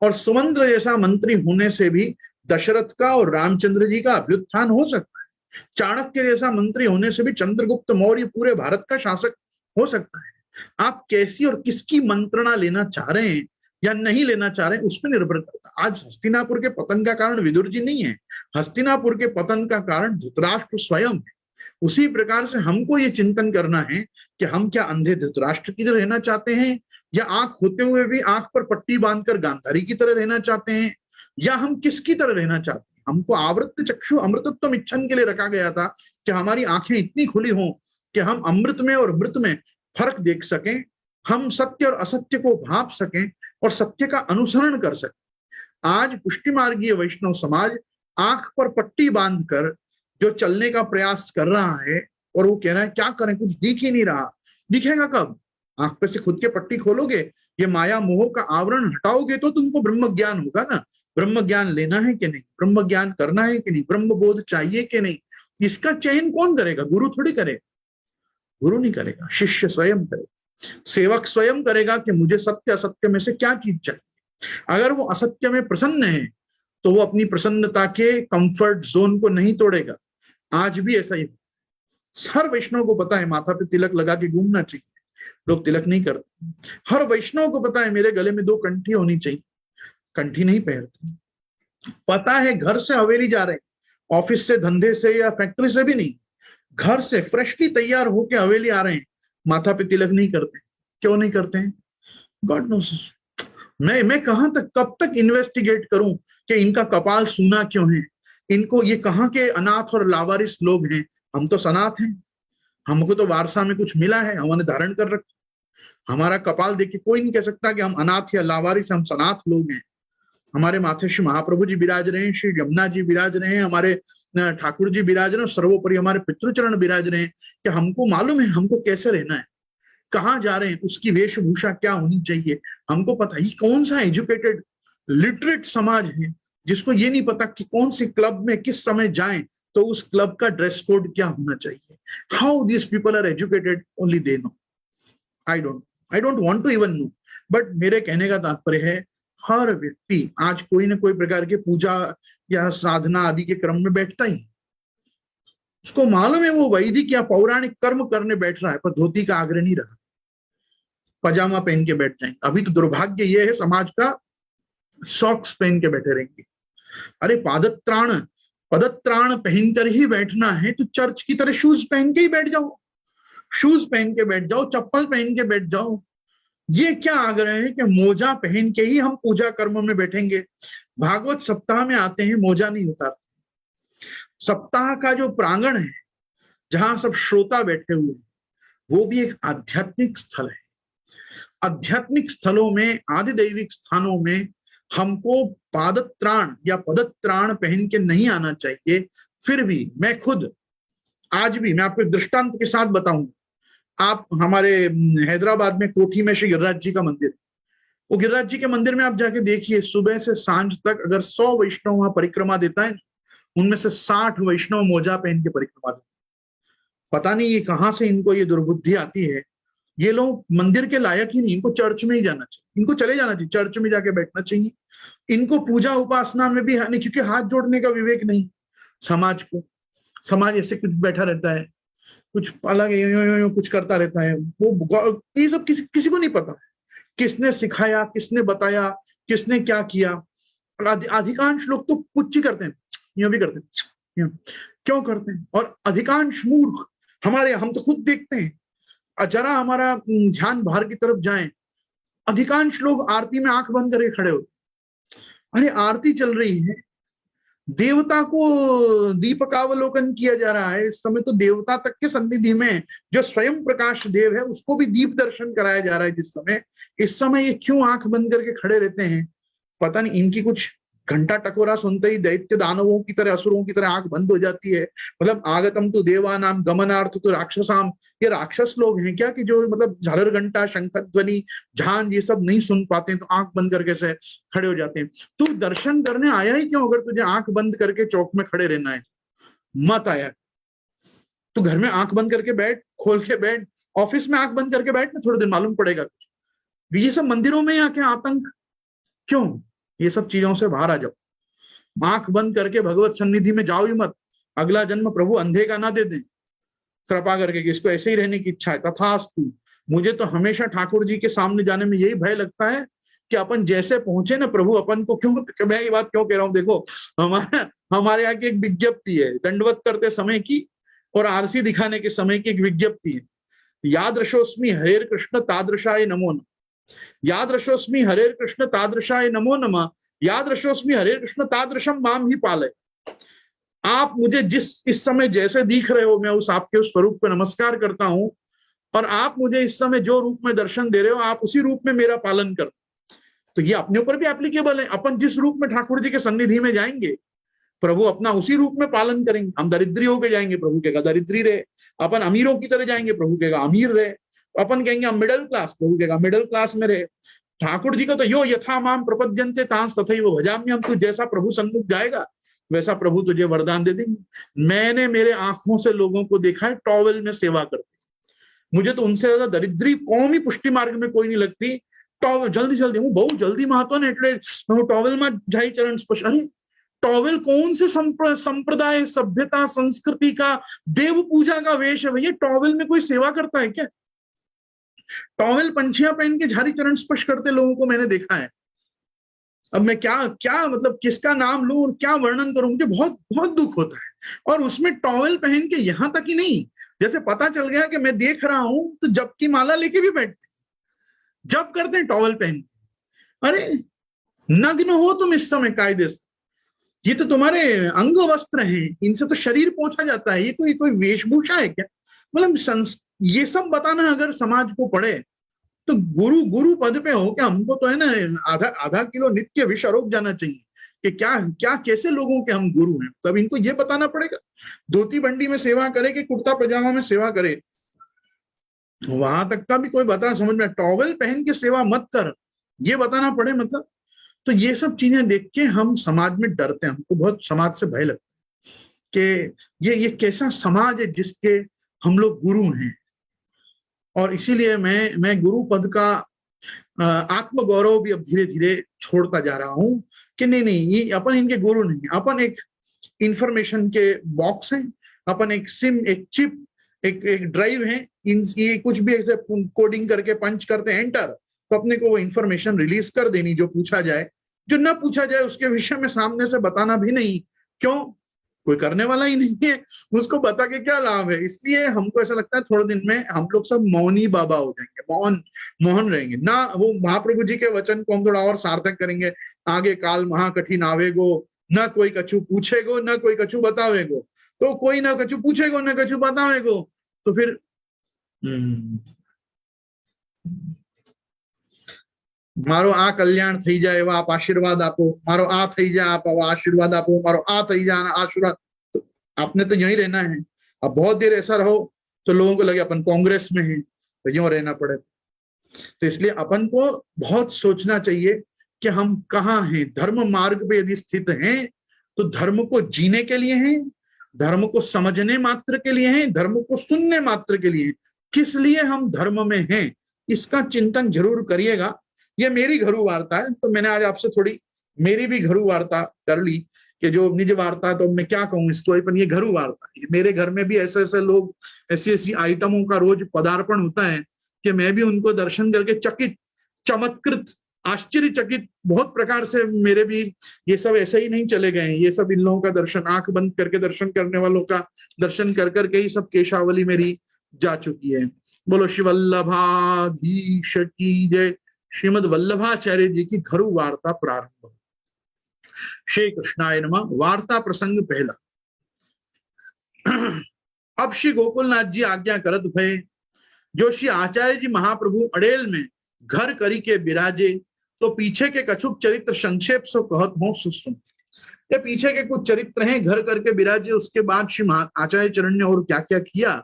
A: और सुमंत्र जैसा मंत्री होने से भी दशरथ का और रामचंद्र जी का अभ्युत्थान हो सकता है। चाणक्य जैसा मंत्री होने से भी चंद्रगुप्त मौर्य पूरे भारत का शासक हो सकता है। आप कैसी और किसकी मंत्रणा लेना चाह रहे हैं या नहीं लेना चाह रहे हैं, उस पर निर्भर करता है। आज हस्तिनापुर के पतन का कारण विदुर जी नहीं है, हस्तिनापुर के पतन का कारण धृतराष्ट्र स्वयं है। उसी प्रकार से हमको ये चिंतन करना है कि हम क्या अंधे धृतराष्ट्र की तरह रहना चाहते हैं, या आंख होते हुए भी आंख पर पट्टी बांधकर गांधारी की तरह रहना चाहते हैं, या हम किसकी तरह रहना चाहते हैं। हमको आवृत्त चक्षु अमृतत्व इच्छन के लिए रखा गया था कि हमारी आंखें इतनी खुली हों कि हम अमृत में और मृत में फर्क देख सकें, हम सत्य और असत्य को भाप सकें और सत्य का अनुसरण कर सकें। आज पुष्टि मार्गीय वैष्णव समाज आंख पर पट्टी बांधकर जो चलने का प्रयास कर रहा है, और वो कह रहा है क्या करें, कुछ दिख ही नहीं रहा। दिखेगा कब? आंख पे से खुद के पट्टी खोलोगे, ये माया मोह का आवरण हटाओगे तो तुमको ब्रह्म ज्ञान होगा ना। ब्रह्म ज्ञान लेना है कि नहीं, ब्रह्म ज्ञान करना है कि नहीं, ब्रह्म बोध चाहिए कि नहीं, इसका चयन कौन करेगा? गुरु थोड़ी करेगा, गुरु नहीं करेगा, शिष्य स्वयं करेगा, सेवक स्वयं करेगा कि मुझे सत्य असत्य में से क्या चीज चाहिए। अगर वो असत्य में प्रसन्न है तो वो अपनी प्रसन्नता के कंफर्ट जोन को नहीं तोड़ेगा। आज भी ऐसा ही, हर वैष्णव को पता है माथा पे तिलक लगा के घूमना चाहिए, लोग तिलक नहीं करते। हर वैष्णव को पता है मेरे गले में 2 कंठी होनी चाहिए, कंठी नहीं पहनते। पता है घर से हवेली जा रहे हैं, ऑफिस से, धंधे से या फैक्ट्री से भी नहीं, घर से फ्रेशली तैयार होके हवेली आ रहे हैं, माथा पे तिलक नहीं करते। क्यों नहीं करते हैं? God knows. मैं कहां तक, कब तक इन्वेस्टिगेट करूं कि इनका कपाल सूना क्यों है, इनको, ये कहां के अनाथ और लावारिस लोग हैं। हम तो सनाथ हैं, हमको तो वारसा में कुछ मिला है, हमने धारण कर रखा। हमारा कपाल देख के कोई नहीं कह सकता कि हम अनाथ या लावारिस, हम सनाथ लोग हैं। हमारे माथे श्री महाप्रभु जी विराज रहे हैं, श्री यमुना जी विराज रहे हैं, हमारे ठाकुर जी विराज रहे हैं, सर्वोपरि हमारे पितृचरण विराज रहे हैं कि हमको मालूम है हमको कैसे रहना है, कहाँ जा रहे हैं, उसकी वेशभूषा क्या होनी चाहिए, हमको पता है। ये कौन सा एजुकेटेड लिटरेट समाज है जिसको ये नहीं पता कि कौन सी क्लब में किस समय जाएं तो उस क्लब का ड्रेस कोड क्या होना चाहिए? How this people are educated, only they know. I don't want to even know. But मेरे कहने का तात्पर्य है, हर व्यक्ति आज कोई ना कोई प्रकार के पूजा या साधना आदि के क्रम में बैठता ही, उसको मालूम है वो वैदिक या पौराणिक कर्म करने बैठ रहा है, पर धोती का आग्रह नहीं रहा, पजामा पहन के बैठ जाएंगे। अभी तो दुर्भाग्य ये है समाज का, सॉक्स पहन के बैठे रहेंगे। अरे पदत्राण पहनकर ही बैठना है तो चर्च की तरह शूज पहन के ही बैठ जाओ, शूज पहन के बैठ जाओ, चप्पल पहन के बैठ जाओ। ये क्या आग्रह है कि मोजा पहन के ही हम पूजा कर्म में बैठेंगे? भागवत सप्ताह में आते हैं, मोजा नहीं उतारते। सप्ताह का जो प्रांगण है, जहां सब श्रोता बैठे हुए हैं, वो भी एक आध्यात्मिक स्थल है। आध्यात्मिक स्थलों में, आदिदैविक स्थानों में हमको पादत्राण या पदत्राण पहन के नहीं आना चाहिए। फिर भी मैं खुद आज भी, मैं आपको एक दृष्टांत के साथ बताऊंगा। आप हमारे हैदराबाद में कोठी में श्री गिरिराज जी का मंदिर, वो गिरिराज जी के मंदिर में आप जाके देखिए, सुबह से सांझ तक अगर 100 वैष्णव वहां परिक्रमा देता है, उनमें से 60 वैष्णव मोजा पहन के परिक्रमा देते। पता नहीं ये कहां से इनको ये दुर्बुद्धि आती है। ये लोग मंदिर के लायक ही नहीं, इनको चर्च में ही जाना चाहिए, इनको चले जाना चाहिए, चर्च में जाके बैठना चाहिए। इनको पूजा उपासना में भी नहीं, क्योंकि हाथ जोड़ने का विवेक नहीं समाज को। समाज ऐसे कुछ बैठा रहता है, कुछ अलग कुछ करता रहता है। वो ये सब किसी को नहीं पता किसने सिखाया, किसने बताया, किसने क्या किया। अधिकांश लोग तो कुछ ही करते हैं, यूं भी करते हैं, क्यों करते हैं? और अधिकांश मूर्ख हमारे, हम तो खुद देखते हैं। जरा हमारा ध्यान बाहर की तरफ जाए, अधिकांश लोग आरती में आंख बंद करके खड़े होते। अरे आरती चल रही है, देवता को दीपकावलोकन किया जा रहा है। इस समय तो देवता तक के सन्निधि में जो स्वयं प्रकाश देव है, उसको भी दीप दर्शन कराया जा रहा है। जिस समय, इस समय ये क्यों आंख बंद करके खड़े रहते हैं? पता नहीं, इनकी कुछ घंटा टकोरा सुनते ही दैत्य दानवों की तरह, असुरों की तरह आंख बंद हो जाती है। मतलब आगतम तो देवानाम गमनार्थ तो राक्षसाम, ये राक्षस लोग हैं क्या कि जो मतलब झालर घंटा, शंख ध्वनि, झांझ ये सब नहीं सुन पाते हैं तो आंख बंद करके से खड़े हो जाते हैं। तू दर्शन करने आया ही क्यों अगर तुझे आंख बंद करके चौक में खड़े रहना है? मत आया, तू घर में आंख बंद करके बैठ, खोल के बैठ, ऑफिस में आंख बंद करके बैठ ना, थोड़े दिन मालूम पड़ेगा कुछ। ये सब मंदिरों में आके आतंक क्यों? ये सब चीजों से बाहर आ जाओ। आंख बंद करके भगवत सन्निधि में जाओ ही मत। अगला जन्म प्रभु अंधे का ना दे दे कृपा करके कि इसको ऐसे ही रहने की इच्छा है, तथास्तु। मुझे तो हमेशा ठाकुर जी के सामने जाने में यही भय लगता है कि अपन जैसे पहुंचे ना, प्रभु अपन को क्यों, मैं ये बात क्यों कह रहा हूँ, देखो हमारे यहाँ की एक विज्ञप्ति है, दंडवत करते समय की और आरसी दिखाने के समय की एक विज्ञप्ति है। यादृशोस्मि हरेर कृष्ण तादृशाय नमो नमः, यादृशोस्मि हरेर कृष्ण तादृशाय नमो नमः, यादृशोस्मि हरेर कृष्ण तादृशम माम ही पाले। आप मुझे जिस इस समय जैसे दिख रहे हो, मैं उस आपके उस स्वरूप को नमस्कार करता हूं, और आप मुझे इस समय जो रूप में दर्शन दे रहे हो, आप उसी रूप में मेरा पालन करो। तो ये अपने ऊपर भी एप्लीकेबल है। अपन जिस रूप में ठाकुर जी के सन्निधि में जाएंगे, प्रभु अपना उसी रूप में पालन करेंगे। हम दरिद्री होके जाएंगे, प्रभु कहेगा दरिद्री रहे। अपन अमीरों की तरह जाएंगे, प्रभु कहेगा अमीर रहे। अपन कहेंगे हम मिडिल क्लास, प्रभु कहेगा मिडिल क्लास में रहे। ठाकुर जी का तो यो यथा माम प्रपद्यन्ते तांस तथैव भजाम्यहम्, हम, तू जैसा प्रभु सन्मुख जाएगा वैसा प्रभु तुझे वरदान दे देंगे। मैंने मेरे आंखों से लोगों को देखा है टॉवेल में सेवा करते। मुझे तो उनसे ज्यादा दरिद्री कौम ही पुष्टि मार्ग में कोई नहीं लगती। टॉवेल जल्दी जल्दी, हूँ बहुत जल्दी महातो ने एटले टॉवेल में जाई चरण स्पर्श। अरे टॉवेल कौन से संप्रदाय, सभ्यता, संस्कृति का, देव पूजा का वेश है भैया? टॉवेल में कोई सेवा करता है क्या? टॉवेल पंछियां पहन के झारी चरण स्पर्श करते लोगों को मैंने देखा है। अब मैं क्या क्या मतलब किसका नाम लूं और क्या वर्णन करूं, मुझे बहुत बहुत दुख होता है। और उसमें टॉवेल पहन के यहां तक ही नहीं, जैसे पता चल गया कि मैं देख रहा हूं तो जप की माला लेके भी बैठते, जप करते हैं टॉवेल पहन के। अरे नग्न हो तुम इस समय कायदे से, ये तो तुम्हारे अंग वस्त्र हैं, इनसे तो शरीर पोंछा जाता है, ये कोई वेशभूषा है क्या? मतलब ये सब बताना अगर समाज को पड़े तो गुरु पद पे हो क्या? हमको तो है ना आधा किलो नित्य विष रोक जाना चाहिए कि क्या कैसे लोगों के हम गुरु हैं। तब इनको ये बताना पड़ेगा, धोती बंडी में सेवा करे कि कुर्ता पजामा में सेवा करे, वहां तक का भी कोई बता समझ में। टॉवेल पहन के सेवा मत कर, ये बताना पड़े मतलब। तो ये सब चीजें देख के हम समाज में डरते हैं, हमको बहुत समाज से भय लगता है कि ये कैसा समाज है जिसके हम लोग गुरु हैं। और इसीलिए मैं गुरु पद का आत्मगौरव भी अब धीरे धीरे छोड़ता जा रहा हूं कि नहीं, ये अपन इनके गुरु नहीं, अपन एक इंफॉर्मेशन के बॉक्स हैं, अपन एक सिम, एक चिप, एक ड्राइव है। ये कुछ भी ऐसे कोडिंग करके पंच करते हैं एंटर, तो अपने को वो इंफॉर्मेशन रिलीज कर देनी, जो पूछा जाए। जो ना पूछा जाए उसके विषय में सामने से बताना भी नहीं। क्यों? कोई करने वाला ही नहीं है, उसको बता के क्या लाभ है। इसलिए हमको ऐसा लगता है थोड़े दिन में हम लोग सब मौनी बाबा हो जाएंगे, मौन रहेंगे ना। वो महाप्रभु जी के वचन को हम थोड़ा और सार्थक करेंगे, आगे काल महाकठिन आवेगो, ना कोई कछु पूछेगो ना कोई कछु बतावेगो। तो कोई ना कछु पूछेगो ना कछु बतावेगो, तो फिर मारो आ कल्याण थी जाए एवा आप आशीर्वाद आपो, मारो आ थी जाए आप आशीर्वाद आपो, मारो आ थी जाए आशीर्वाद। तो आपने तो यही रहना है। अब बहुत देर ऐसा रहो तो लोगों को लगे अपन कांग्रेस में है, तो यूं रहना पड़े। तो इसलिए अपन को बहुत सोचना चाहिए कि हम कहाँ हैं। धर्म मार्ग पे यदि स्थित हैं तो धर्म को जीने के लिए हैं, धर्म को समझने मात्र के लिए हैं, धर्म को सुनने मात्र के लिए। किस लिए हम धर्म में हैं, इसका चिंतन जरूर करिएगा। ये मेरी घरू वार्ता है, तो मैंने आज आपसे थोड़ी मेरी भी घरू वार्ता कर ली कि जो निज वार्ता है तो मैं क्या कहूँ इसको, पर ये घरू वार्ता है। मेरे घर में भी ऐसे ऐसे लोग, ऐसी ऐसी आइटमों का रोज पदार्पण होता है कि मैं भी उनको दर्शन करके चकित, चमत्कृत, आश्चर्यचकित, बहुत प्रकार से मेरे भी ये सब ऐसे ही नहीं चले गए। ये सब इन लोगों का दर्शन, आंख बंद करके दर्शन करने वालों का दर्शन कर करके ही सब केशावली मेरी जा चुकी है। बोलो श्री वल्लभाधीश की जय। श्रीमद वल्लभाचार्य जी की घरू वार्ता प्रारंभ। श्री कृष्णाय नमः। वार्ता प्रसंग पहला। अब श्री गोकुलनाथ जी आज्ञा करत भय, जो श्री आचार्य जी महाप्रभु अड़ेल में घर करी के बिराजे, तो पीछे के कछुक चरित्र संक्षेप से कहत हो सुसुम। ये पीछे के कुछ चरित्र हैं, घर करके बिराजे, उसके बाद श्री आचार्य चरण ने और क्या क्या किया,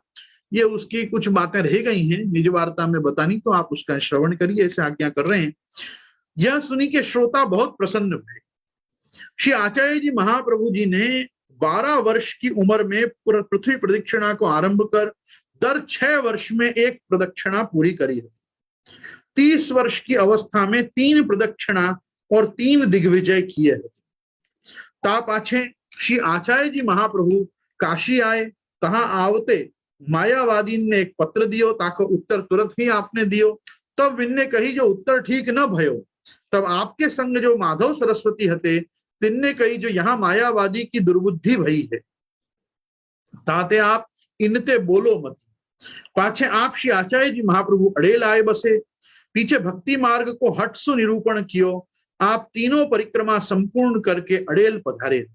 A: ये उसकी कुछ बातें रह गई हैं निज वार्ता में बतानी, तो आप उसका श्रवण करिए, ऐसे आज्ञा कर रहे हैं। यह सुनी के श्रोता बहुत प्रसन्न हुए। श्री आचार्य जी महाप्रभु जी ने 12 वर्ष की उम्र में पृथ्वी प्रदक्षिणा को आरंभ कर दर 6 वर्ष में एक प्रदक्षिणा पूरी करी है। 30 वर्ष की अवस्था में 3 प्रदक्षिणा और 3 दिग्विजय किए हैं। ता पाछे श्री आचार्य जी महाप्रभु काशी आए, तहां आवते मायावादी ने एक पत्र दियो, ताको उत्तर तुरंत ही आपने दियो। तब विन्ने कही जो उत्तर ठीक न भयो, तब आपके संग जो माधव सरस्वती हते, तिन्ने कही जो यहाँ मायावादी की दुर्बुद्धि भई है, ताते आप इनते बोलो मत। पाछे आप श्री आचार्य जी महाप्रभु अड़ेल आए बसे, पीछे भक्ति मार्ग को हट सु निरूपण कियो, आप तीनों परिक्रमा संपूर्ण करके अड़ेल पधारे।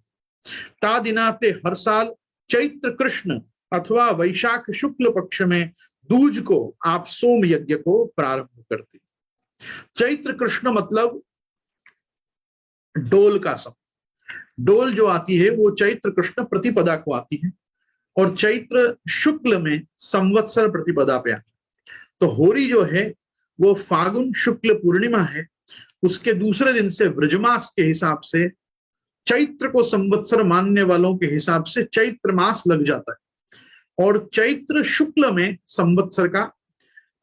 A: ता दिनाते हर साल चैत्र कृष्ण अथवा वैशाख शुक्ल पक्ष में दूज को आप सोम यज्ञ को प्रारंभ करते। चैत्र कृष्ण मतलब डोल का समय। डोल जो आती है वो चैत्र कृष्ण प्रतिपदा को आती है, और चैत्र शुक्ल में संवत्सर प्रतिपदा पे आती है। तो होरी जो है वो फागुन शुक्ल पूर्णिमा है, उसके दूसरे दिन से व्रजमास के हिसाब से, चैत्र को संवत्सर मानने वालों के हिसाब से चैत्र मास लग जाता है, और चैत्र शुक्ल में संवत्सर का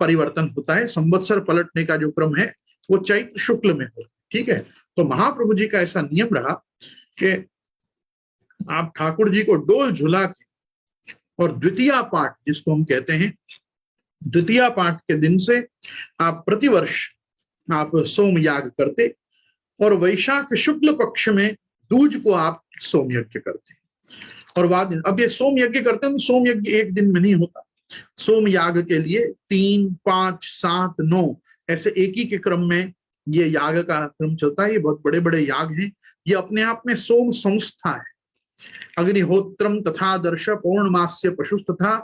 A: परिवर्तन होता है। संवत्सर पलटने का जो क्रम है वो चैत्र शुक्ल में हो। ठीक है, तो महाप्रभु जी का ऐसा नियम रहा कि आप ठाकुर जी को डोल झुला के, और द्वितीया पाठ जिसको हम कहते हैं, द्वितीया पाठ के दिन से आप प्रतिवर्ष आप सोम याग करते, और वैशाख शुक्ल पक्ष में दूज को आप सोम यज्ञ करते। और बाद अब ये सोम यज्ञ करते हैं, तो सोम यज्ञ एक दिन में नहीं होता। सोम याग के लिए 3, 5, 7, 9 ऐसे एक ही के क्रम में ये याग का क्रम चलता है। ये बहुत बड़े बड़े याग हैं, ये अपने आप में सोम संस्था है। अग्निहोत्रम तथा दर्श पौर्णमास्य पशु तथा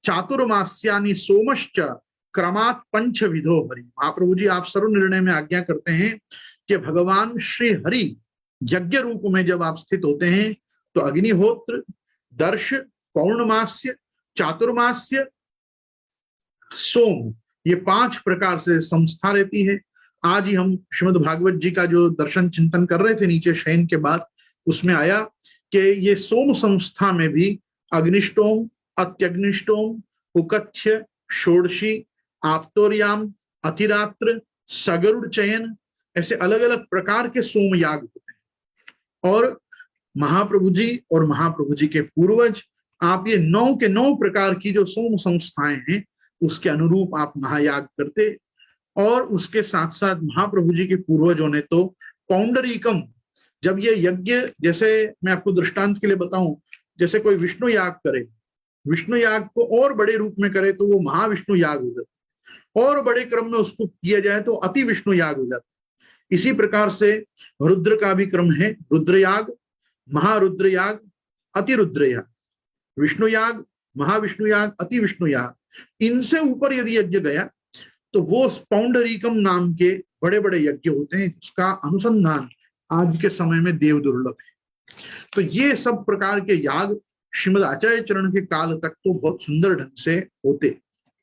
A: चातुर्मास्यानि सोमश्च क्रमात् पंच विधो हरि। महाप्रभु जी आप सर्व निर्णय में आज्ञा करते हैं कि भगवान श्री हरि यज्ञ रूप में जब आप स्थित होते हैं, तो अग्निहोत्र, दर्श, पौर्णमास्य, चातुर्मास्य, सोम, ये 5 प्रकार से संस्था रहती है। आज ही हम श्रीमद् भागवत जी का जो दर्शन चिंतन कर रहे थे नीचे शयन के बाद, उसमें आया कि ये सोम संस्था में भी अग्निष्टोम, अत्यग्निष्टोम, उकथ्य, षोडशी, आप्तोर्याम, अतिरात्र, सगरुड़ चयन, ऐसे अलग अलग प्रकार के सोम याग होते हैं। और महाप्रभु जी और महाप्रभु जी के पूर्वज, आप ये 9 के 9 प्रकार की जो सोम संस्थाएं हैं उसके अनुरूप आप महायाग करते। और उसके साथ साथ महाप्रभु जी के पूर्वजों ने तो पौंडरीकम, जब ये यज्ञ, जैसे मैं आपको दृष्टांत के लिए बताऊं, जैसे कोई विष्णु याग करे, विष्णु याग को और बड़े रूप में करे तो वो महाविष्णु याग हो जाता, और बड़े क्रम में उसको किया जाए तो अति विष्णु याग हो जाता। इसी प्रकार से रुद्र का भी क्रम है, रुद्र याग, महारुद्र याग, अति रुद्र याग, विष्णु याग, महाविष्णु याग, अति विष्णु याग। इनसे ऊपर यदि यज्ञ गया तो वो पौंडरीकम नाम के बड़े बड़े यज्ञ होते हैं, जिसका अनुसंधान आज के समय में देव दुर्लभ है। तो ये सब प्रकार के याग श्रीमद आचार्य चरण के काल तक तो बहुत सुंदर ढंग से होते।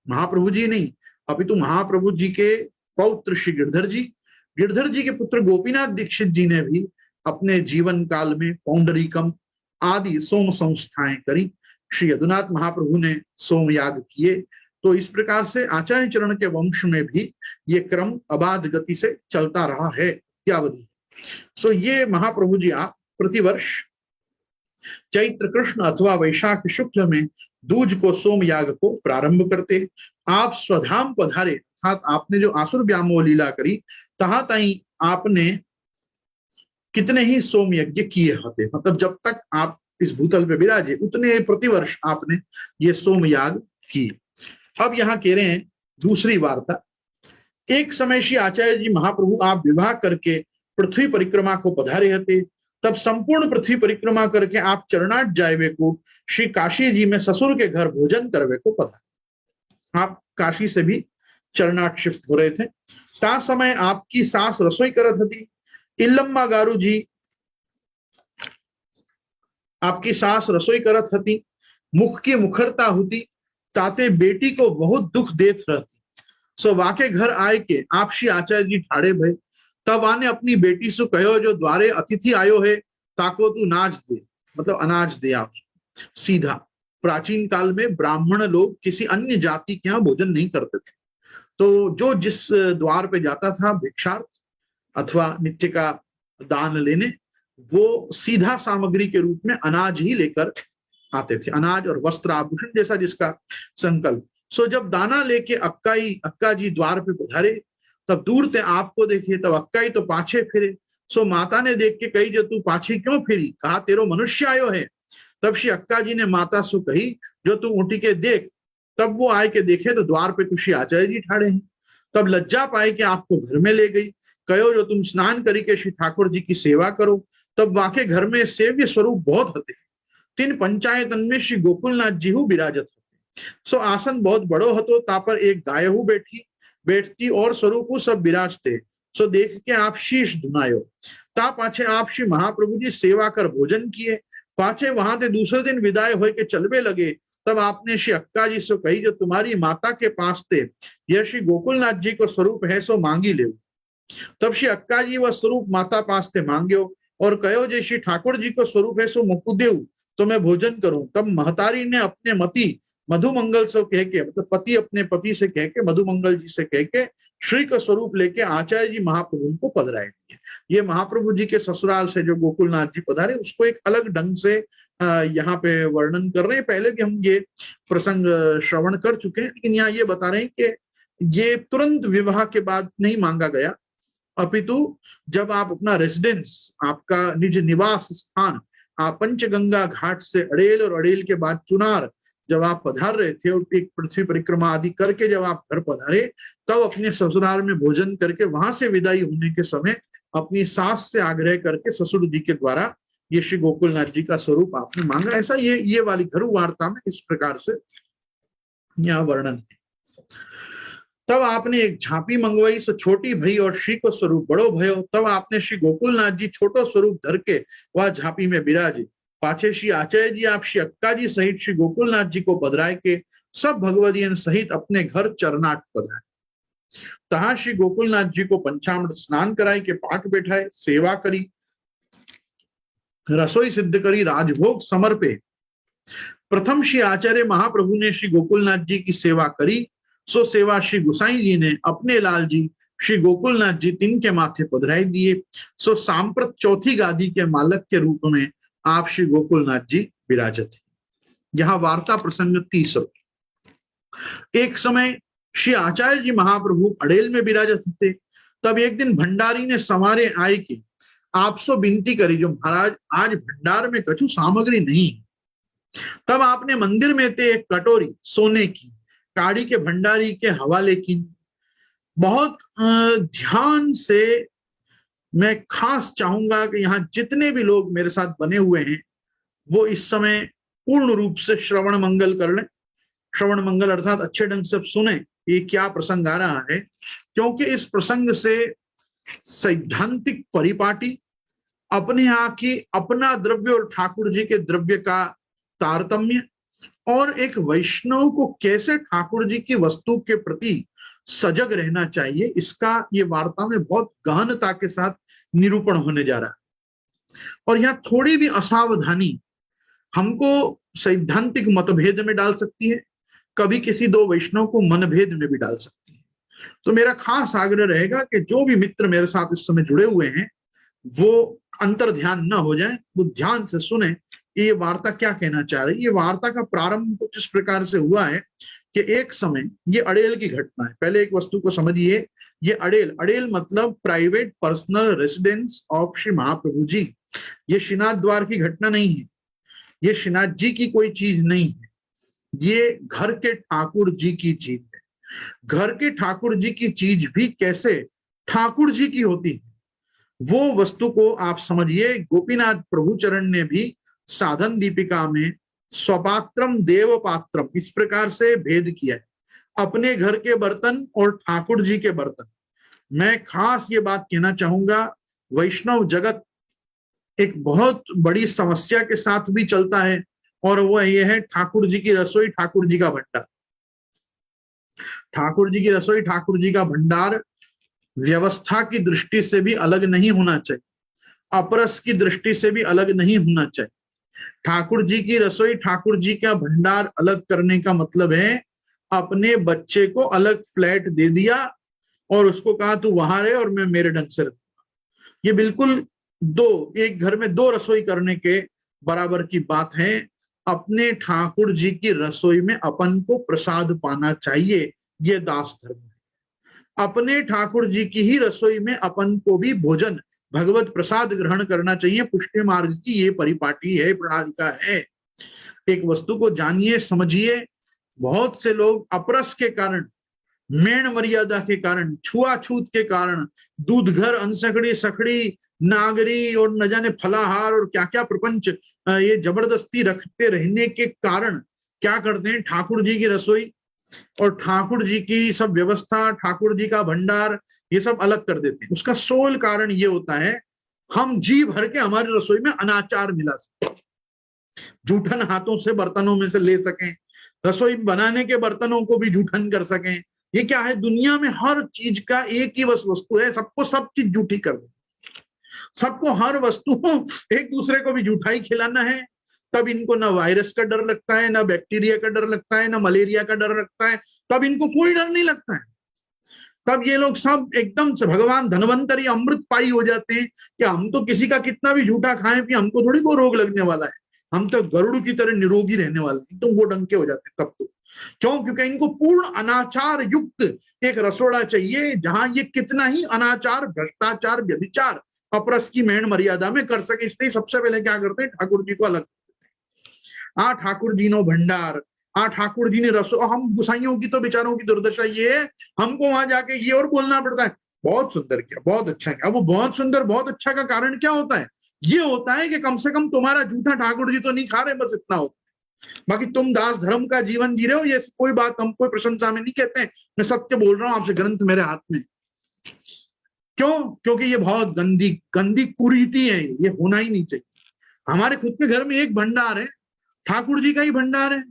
A: महाप्रभु जी नहीं, अपितु महाप्रभु जी के पौत्र श्री गिरधर जी के पुत्र गोपीनाथ दीक्षित जी ने भी अपने जीवन काल में पौंडरीकम आदि सोम संस्थाएं करी। श्री यदुनाथ महाप्रभु ने सोम याग किए। तो इस प्रकार से आचार्य चरण के वंश में भी ये क्रम अबाध गति से चलता रहा है इत्यावधि। सो ये महाप्रभु जी आप प्रतिवर्ष चैत्र कृष्ण अथवा वैशाख शुक्ल में दूज को सोम याग को प्रारंभ करते। आप स्वधाम पधारे, अर्थात आपने जो आसुर व्यामोह लीला करी, तहां ताई आपने कितने ही सोम यज्ञ किए होते, मतलब जब तक आप इस भूतल पे विराजे उतने प्रतिवर्ष आपने ये सोम याग की। अब यहाँ कह रहे हैं दूसरी वार्ता। एक समय श्री आचार्य जी महाप्रभु आप विवाह करके पृथ्वी परिक्रमा को पधारे हते, तब संपूर्ण पृथ्वी परिक्रमा करके आप चरणाट जायवे को श्री काशी जी में ससुर के घर भोजन करवे को पधारे। आप काशी से भी चरणाट शिफ्ट हो रहे थे। ता समय आपकी सास रसोई करत हती। इल्लम्मा गारू जी, आपकी सास रसोई करत हती, मुख की मुखरता होती, ताते बेटी को बहुत दुख देत रहती। सो वाके घर आए के आप श्री आचार्य जी ठाड़े भय। तब आने अपनी बेटी से कहो, जो द्वारे अतिथि आयो है ताको तू नाच दे, मतलब अनाज दे आप सीधा। प्राचीन काल में ब्राह्मण लोग किसी अन्य जाति के यहाँ भोजन नहीं करते थे, तो जो जिस द्वार पे जाता था भिक्षार्थ अथवा नित्य का दान लेने, वो सीधा सामग्री के रूप में अनाज ही लेकर आते थे, अनाज और वस्त्र आभूषण जैसा जिसका संकल्प। सो जब दाना लेके अक्का जी द्वार पे पधारे, तब दूर ते आपको देखे, तब अक्काई तो पाछे फिरे। सो माता ने देख के कही, जो तू पाछी क्यों फिरी? कहा तेरो मनुष्य आयो है। तब श्री अक्का जी ने माता से कही, जो तू उठी के देख। तब वो आए के देखे तो द्वार पे तो श्री आचार्य जी ठाड़े हैं। तब लज्जा पाए कि आपको घर में ले गई, कहो जो तुम स्नान करी के श्री ठाकुर जी की सेवा करो। तब वाके घर में सेव्य स्वरूप बहुत होते, 3 पंचायतन में श्री गोकुलनाथ जी हु विराजत होते। सो आसन बहुत बड़ो हतो, तापर एक गाय हु बैठती और स्वरूप सब विराजते। सो देख के आप शीश धुनायो। ता पाछे आप श्री महाप्रभु जी सेवा कर भोजन किए। पाछे वहां ते दूसरे दिन विदाय होए के चलवे लगे। तब आपने श्री अक्का जी से कही, जो तुम्हारी माता के पास थे, यह श्री गोकुलनाथ जी को स्वरूप है, सो मांगी ले। तब श्री अक्का जी वह स्वरूप माता पास थे मांग्यो, और कहो जे श्री ठाकुर जी को स्वरूप है, सो मुकुदेव तो मैं भोजन करूं। तब महतारी ने अपने मती मधुमंगल से कह के, मतलब पति अपने पति से कह के, मधुमंगल जी से कह के श्री का स्वरूप लेके आचार्य जी महाप्रभु को पधराए। ये महाप्रभु जी के ससुराल से जो गोकुलनाथ जी पधारे, उसको एक अलग ढंग से यहाँ पे वर्णन कर रहे हैं। पहले भी हम ये प्रसंग श्रवण कर चुके हैं, लेकिन यहाँ ये बता रहे हैं कि ये तुरंत विवाह के बाद नहीं मांगा गया, अपितु जब आप अपना रेसिडेंस, आपका निज निवास स्थान, आप पंचगंगा घाट से अड़ेल और अड़ेल के बाद चुनार जब आप पधार रहे थे, और एक पृथ्वी परिक्रमा आदि करके जब आप घर पधारे, तब अपने ससुराल में भोजन करके वहां से विदाई होने के समय अपनी सास से आग्रह करके ससुर जी के द्वारा ये श्री गोकुलनाथ जी का स्वरूप आपने मांगा। ऐसा ये वाली घरु वार्ता में इस प्रकार से यहाँ वर्णन है। तब आपने एक झांपी मंगवाई, सो छोटी भई और श्री को स्वरूप बड़ो भयो। तब आपने श्री गोकुलनाथ जी छोटो स्वरूप धर के वह झांपी में विराजे। पाछे श्री आचार्य जी आप श्री अक्का जी सहित श्री गोकुलनाथ जी को पधराए के सब भगवदियन सहित अपने घर चरनाट पधारे। तहां श्री गोकुलनाथ जी को पंचामृत स्नान कराई के पाठ बैठाए, सेवा करी, रसोई सिद्ध करी, राजभोग समर्पे। प्रथम श्री आचार्य महाप्रभु ने श्री गोकुलनाथ जी की सेवा करी, सो सेवा श्री गुसाई जी ने अपने लाल जी श्री गोकुलनाथ जी तिनके माथे पधराई दिए। सो सांप्रत चौथी गादी के मालक के रूप में आप श्री गोकुलनाथ जी विराजत है। यहां वार्ता प्रसंग 30। एक समय श्री आचार्य जी महाप्रभु अड़ेल में विराजत थे। तब एक दिन भंडारी ने समारे आए कि आपसो विनती करी, जो महाराज आज भंडार में कछु सामग्री नहीं। तब आपने मंदिर में थे एक कटोरी सोने की काड़ी के भंडारी के हवाले की। बहुत ध्यान से मैं खास चाहूंगा कि यहाँ जितने भी लोग मेरे साथ बने हुए हैं वो इस समय पूर्ण रूप से श्रवण मंगल कर लें। श्रवण मंगल अर्थात अच्छे ढंग से सुने ये क्या प्रसंग आ रहा है, क्योंकि इस प्रसंग से सैद्धांतिक परिपाटी, अपने यहाँ की अपना द्रव्य और ठाकुर जी के द्रव्य का तारतम्य, और एक वैष्णव को कैसे ठाकुर जी की वस्तु के प्रति सजग रहना चाहिए, इसका ये वार्ता में बहुत गहनता के साथ निरूपण होने जा रहा है। और यहाँ थोड़ी भी असावधानी हमको सैद्धांतिक मतभेद में डाल सकती है, कभी किसी दो वैष्णव को मनभेद में भी डाल सकती है। तो मेरा खास आग्रह रहेगा कि जो भी मित्र मेरे साथ इस समय जुड़े हुए हैं वो अंतर ध्यान न हो जाए, वो ध्यान से सुने ये वार्ता क्या कहना चाह रही है। ये वार्ता का प्रारंभ कुछ इस प्रकार से हुआ है कि एक समय, ये अड़ेल की घटना है। पहले एक वस्तु को समझिए, ये अड़ेल मतलब private personal residence of Shri Mahaprabhu ji. ये श्रीनाथ द्वार की घटना नहीं है, ये श्रीनाथ जी की कोई चीज नहीं है, ये घर के ठाकुर जी की चीज है। घर के ठाकुर जी की चीज भी कैसे ठाकुर जी की होती है, वो वस्तु को आप समझिए। गोपीनाथ प्रभुचरण ने भी साधन दीपिका में स्वपात्रम देव पात्रम इस प्रकार से भेद किया है, अपने घर के बर्तन और ठाकुर जी के बर्तन। मैं खास ये बात कहना चाहूंगा, वैष्णव जगत एक बहुत बड़ी समस्या के साथ भी चलता है, और वो ये है ठाकुर जी की रसोई, ठाकुर जी का भंडार। ठाकुर जी की रसोई, ठाकुर जी का भंडार व्यवस्था की दृष्टि से भी अलग नहीं होना चाहिए, अपरस की दृष्टि से भी अलग नहीं होना चाहिए। ठाकुर जी की रसोई, ठाकुर जी का भंडार अलग करने का मतलब है अपने बच्चे को अलग फ्लैट दे दिया और उसको कहा तू वहां रहे और मैं मेरे ढंग से रहूंगा। ये बिल्कुल एक घर में दो रसोई करने के बराबर की बात है। अपने ठाकुर जी की रसोई में अपन को प्रसाद पाना चाहिए, ये दास धर्म है। अपने ठाकुर जी की ही रसोई में अपन को भी भोजन भगवत प्रसाद ग्रहण करना चाहिए। पुष्टि मार्ग की ये परिपाटी है, प्रणालिका है। एक वस्तु को जानिए, समझिए। बहुत से लोग अपरस के कारण, मेण मर्यादा के कारण, छुआछूत के कारण, दूध घर, अंसकड़ी, सखड़ी, नागरी और न जाने फलाहार और क्या क्या प्रपंच ये जबरदस्ती रखते रहने के कारण क्या करते हैं, ठाकुर जी की रसोई और ठाकुर जी की सब व्यवस्था, ठाकुर जी का भंडार, ये सब अलग कर देते हैं। उसका सोल कारण ये होता है, हम जी भर के हमारी रसोई में अनाचार मिला सके, जूठन हाथों से बर्तनों में से ले सकें, रसोई बनाने के बर्तनों को भी जूठन कर सकें। ये क्या है, दुनिया में हर चीज का एक ही बस वस्तु है, सबको सब चीज जूठी कर दे, सबको हर वस्तु एक दूसरे को भी जूठाई खिलाना है। तब इनको ना वायरस का डर लगता है, ना बैक्टीरिया का डर लगता है, ना मलेरिया का डर लगता है, तब इनको कोई डर नहीं लगता है। तब ये लोग सब एकदम से भगवान धनवंतरी अमृत पाई हो जाते हैं कि हम तो किसी का कितना भी झूठा खाएं कि हमको थोड़ी को रोग लगने वाला है, हम तो गरुड़ की तरह निरोगी रहने वाले हैं। तो वो डंके हो जाते हैं तब तो। क्यों? क्योंकि इनको पूर्ण अनाचार युक्त एक रसोड़ा चाहिए, जहां ये कितना ही अनाचार, भ्रष्टाचार, व्यभिचार अपरस की मेण मर्यादा में कर सके। इसलिए सबसे पहले क्या करते हैं, ठाकुर जी को अलग करते हैं। ठाकुर जी नो भंडार, ठाकुर जी ने रसो। हम गुसाइयों की तो बेचारों की दुर्दशा ये है, हमको वहां जाके ये और बोलना पड़ता है, बहुत सुंदर किया, बहुत अच्छा किया। वो बहुत सुंदर, बहुत अच्छा का कारण क्या होता है? ये होता है कि कम से कम तुम्हारा जूठा ठाकुर जी तो नहीं खा रहे, बस इतना होता है। बाकी तुम दास धर्म का जीवन जी रहे हो, ये कोई बात हम कोई प्रशंसा में नहीं कहते हैं। मैं सत्य बोल रहा हूं आपसे, ग्रंथ मेरे हाथ में। क्यों? क्योंकि ये बहुत गंदी गंदी कुरीति है, ये होना ही नहीं चाहिए। हमारे खुद के घर में एक भंडार है, ठाकुर जी का ही भंडार है।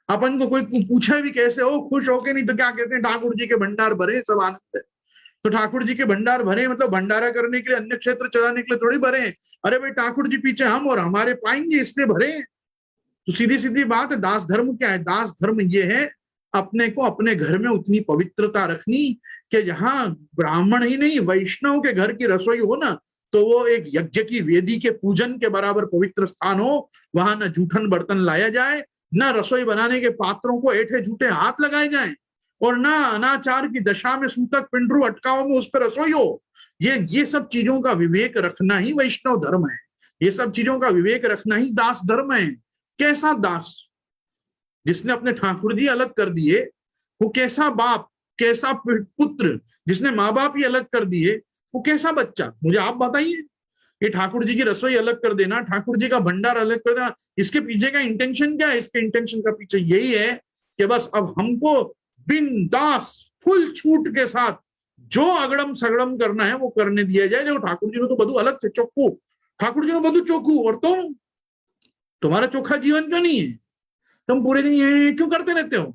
A: अपन को कोई पूछे भी कैसे हो, खुश हो के, नहीं तो क्या कहते हैं, ठाकुर जी के भंडार भरे, सब आनंद है। तो ठाकुर जी के भंडार भरे मतलब भंडारा करने के लिए, अन्य क्षेत्र चलाने के लिए थोड़ी भरे हैं। अरे भाई ठाकुर जी पीछे हम और हमारे पाएंगे इसलिए भरे हैं। तो सीधी सीधी बात है, दास धर्म क्या है? दास धर्म ये है अपने को अपने घर में उतनी पवित्रता रखनी कि जहां ब्राह्मण ही नहीं, वैष्णव के घर की रसोई हो ना, तो वो एक यज्ञ की वेदी के पूजन के बराबर पवित्र स्थान हो। वहां न जूठन बर्तन लाया जाए, न रसोई बनाने के पात्रों को ऐठे झूठे हाथ लगाए जाएं, और ना अनाचार की दशा में सूतक पिंडरू अटकाओं में उस पर रसोई हो। ये सब चीजों का विवेक रखना ही वैष्णव धर्म है। ये सब चीजों का विवेक रखना ही दास धर्म है। कैसा दास? जिसने अपने ठाकुर जी अलग कर दिए, वो कैसा बाप, कैसा पुत्र जिसने माँ बाप ही अलग कर दिए, वो कैसा बच्चा? मुझे आप बताइए। ये ठाकुर जी की रसोई अलग कर देना, ठाकुर जी का भंडार अलग कर देना, इसके पीछे का इंटेंशन क्या है? इसके इंटेंशन का पीछे यही है कि बस अब हमको बिंदास फुल छूट के साथ जो अगड़म सगड़म करना है वो करने दिया जाए। जो ठाकुर जी ने तो बधु अलग से चोखू, ठाकुर जी ने बधु चोखू, और तुम्हारा चोखा जीवन क्यों नहीं है? तुम पूरे दिन ये क्यों करते रहते हो?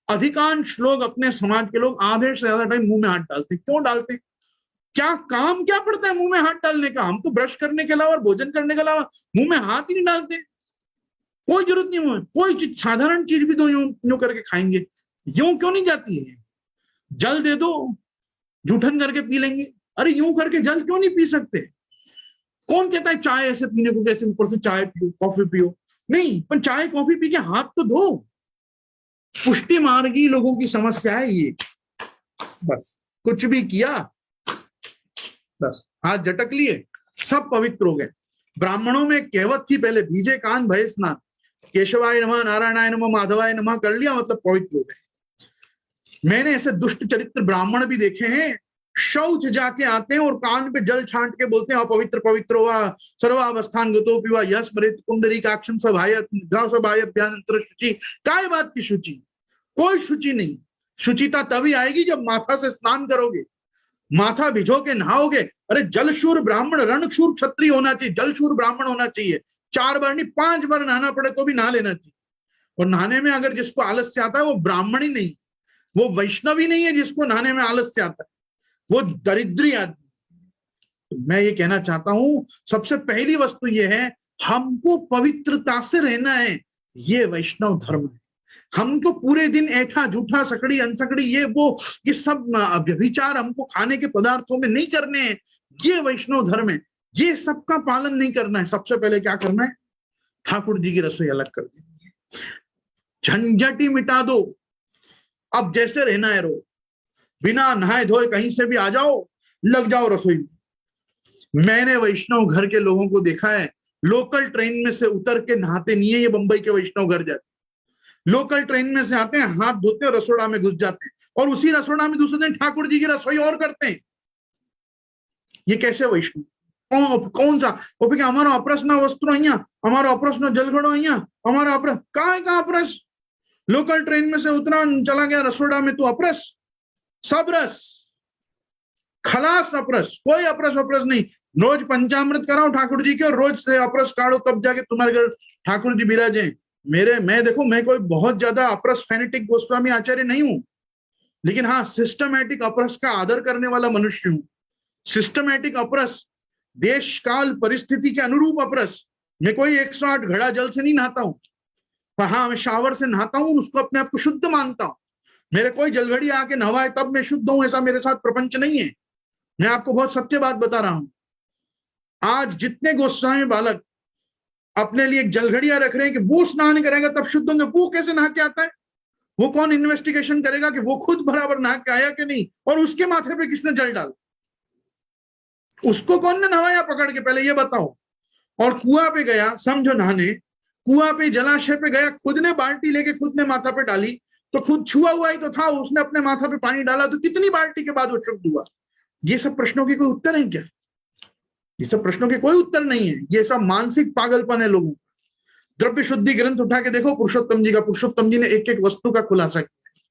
A: अधिकांश लोग, अपने समाज के लोग, आधे से ज्यादा टाइम मुंह में हाथ डालते। क्यों डालते? क्या काम क्या पड़ता है मुंह में हाथ डालने का? हम तो ब्रश करने के अलावा, भोजन करने के अलावा मुंह में हाथ ही नहीं डालते। कोई जरूरत नहीं है। कोई चीज, साधारण चीज भी तो यूं करके खाएंगे, यूं क्यों नहीं जाती है? जल दे दो, जूठन करके पी लेंगे। अरे यूं करके जल क्यों नहीं पी सकते? कौन कहता है चाय ऐसे पीने को, कैसे ऊपर से चाय पियो, कॉफी पियो? नहीं, पर चाय कॉफी पी के हाथ तो धो। पुष्टि मार्गी लोगों की समस्या है ये। बस कुछ भी किया, बस हाथ झटक लिए, सब पवित्र हो गए। ब्राह्मणों में कहावत थी पहले, भीजे कान भय स्नान, केशवाय नमः, नारायणाय नमः, माधवाय नमः कर लिया मतलब पवित्र हो गए। मैंने ऐसे दुष्ट चरित्र ब्राह्मण भी देखे हैं, शौच जाके आते हैं और कान पे जल छांट के बोलते हैं अपवित्र पवित्र हुआ, सर्वावस्थान गतोपि वा यह स्मृत पुंडरीकाक्षं सभायत सभायभ्यंतर शुचि। काय बात की शुचि? कोई शुचि नहीं। शुचिता तभी आएगी जब माथा से स्नान करोगे, माथा भिजो के नहाओगे। अरे जलशूर ब्राह्मण, रणशूर क्षत्रिय होना चाहिए, जलशूर ब्राह्मण होना चाहिए। 4 बार नहीं 5 बार नहाना पड़े तो भी नहा लेना चाहिए। और नहाने में अगर जिसको आलस्य आता है वो ब्राह्मण ही नहीं, वो वैष्णव ही नहीं है जिसको नहाने में आलस्य आता है, वो दरिद्री आदमी। तो मैं ये कहना चाहता हूं, सबसे पहली वस्तु ये है, हमको पवित्रता से रहना है। ये वैष्णव धर्म है। हमको पूरे दिन ऐठा झूठा सकड़ी अनसकड़ी ये सब व्यभिचार हमको खाने के पदार्थों में नहीं करने हैं। ये वैष्णव धर्म है। ये सबका पालन नहीं करना है। सबसे पहले क्या करना है? ठाकुर जी की रसोई अलग कर देनी है, झंझट ही मिटा दो। अब जैसे रहना है रो, बिना नहाए धोए कहीं से भी आ जाओ, लग जाओ रसोई में। मैंने वैष्णव घर के लोगों को देखा है, लोकल ट्रेन में से उतर के नहाते नहीं है ये बंबई के वैष्णव घर जाते। लोकल ट्रेन में से आते हैं, हाथ धोते हैं, रसोड़ा में घुस जाते हैं, और उसी रसोड़ा में दूसरे दिन ठाकुर जी की रसोई और करते हैं। ये कैसे वैष्णव? कौन सा? वो फिर हमारा अप्रश्न वस्त्र अहिया, हमारा अप्रश्न जलघड़ो अहिया, हमारा अप्रस का अप्रस? लोकल ट्रेन में से उतरा, चला गया रसोड़ा में, तो अप्रस, सब रस, खलास अप्रस, कोई अप्रस अप्रस नहीं। रोज पंचामृत कराओ ठाकुर जी के, और रोज से अप्रस काढ़ो, तब जाके तुम्हारे घर ठाकुर जी विराजे। मैं कोई बहुत ज्यादा अप्रस फैनेटिक गोस्वामी आचार्य नहीं हूं, लेकिन हाँ सिस्टमैटिक अपरस का आदर करने वाला मनुष्य हूं। सिस्टमैटिक अपरस, देश काल परिस्थिति के अनुरूप अपरस। मैं कोई 108 घड़ा जल से नहीं नहाता हूं, पर हाँ मैं शावर से नहाता हूं, उसको अपने आप को शुद्ध मानता हूं। मेरे कोई जलघड़ी आके नहवाए तब मैं शुद्ध हूं, ऐसा मेरे साथ प्रपंच नहीं है। मैं आपको बहुत सत्य बात बता रहा हूं। आज जितने गोस्वामी बालक अपने लिए एक जलघड़िया रख रहे हैं कि वो स्नान करेगा तब शुद्ध होंगे, वो कैसे नहा के आता है? वो कौन इन्वेस्टिगेशन करेगा कि वो खुद बराबर नहा के आया कि नहीं, और उसके माथे पे किसने जल डाला? उसको कौन ने नहाया पकड़ के? पहले ये बताओ। और कुआं पे गया, समझो नहाने, कुआं पे जलाशय पे गया, खुद ने बाल्टी लेके खुद ने माथा पे डाली, तो खुद छुआ हुआ ही तो था, उसने अपने माथा पे पानी डाला, तो कितनी बाल्टी के बाद वो शुद्ध हुआ? ये सब प्रश्नों के कोई उत्तर है क्या? ये सब प्रश्नों के कोई उत्तर नहीं है। ये सब मानसिक पागलपन है लोगों का। द्रव्य शुद्धि ग्रंथ उठा के देखो पुरुषोत्तम जी का। पुरुषोत्तम जी ने एक एक वस्तु का खुलासा किया है।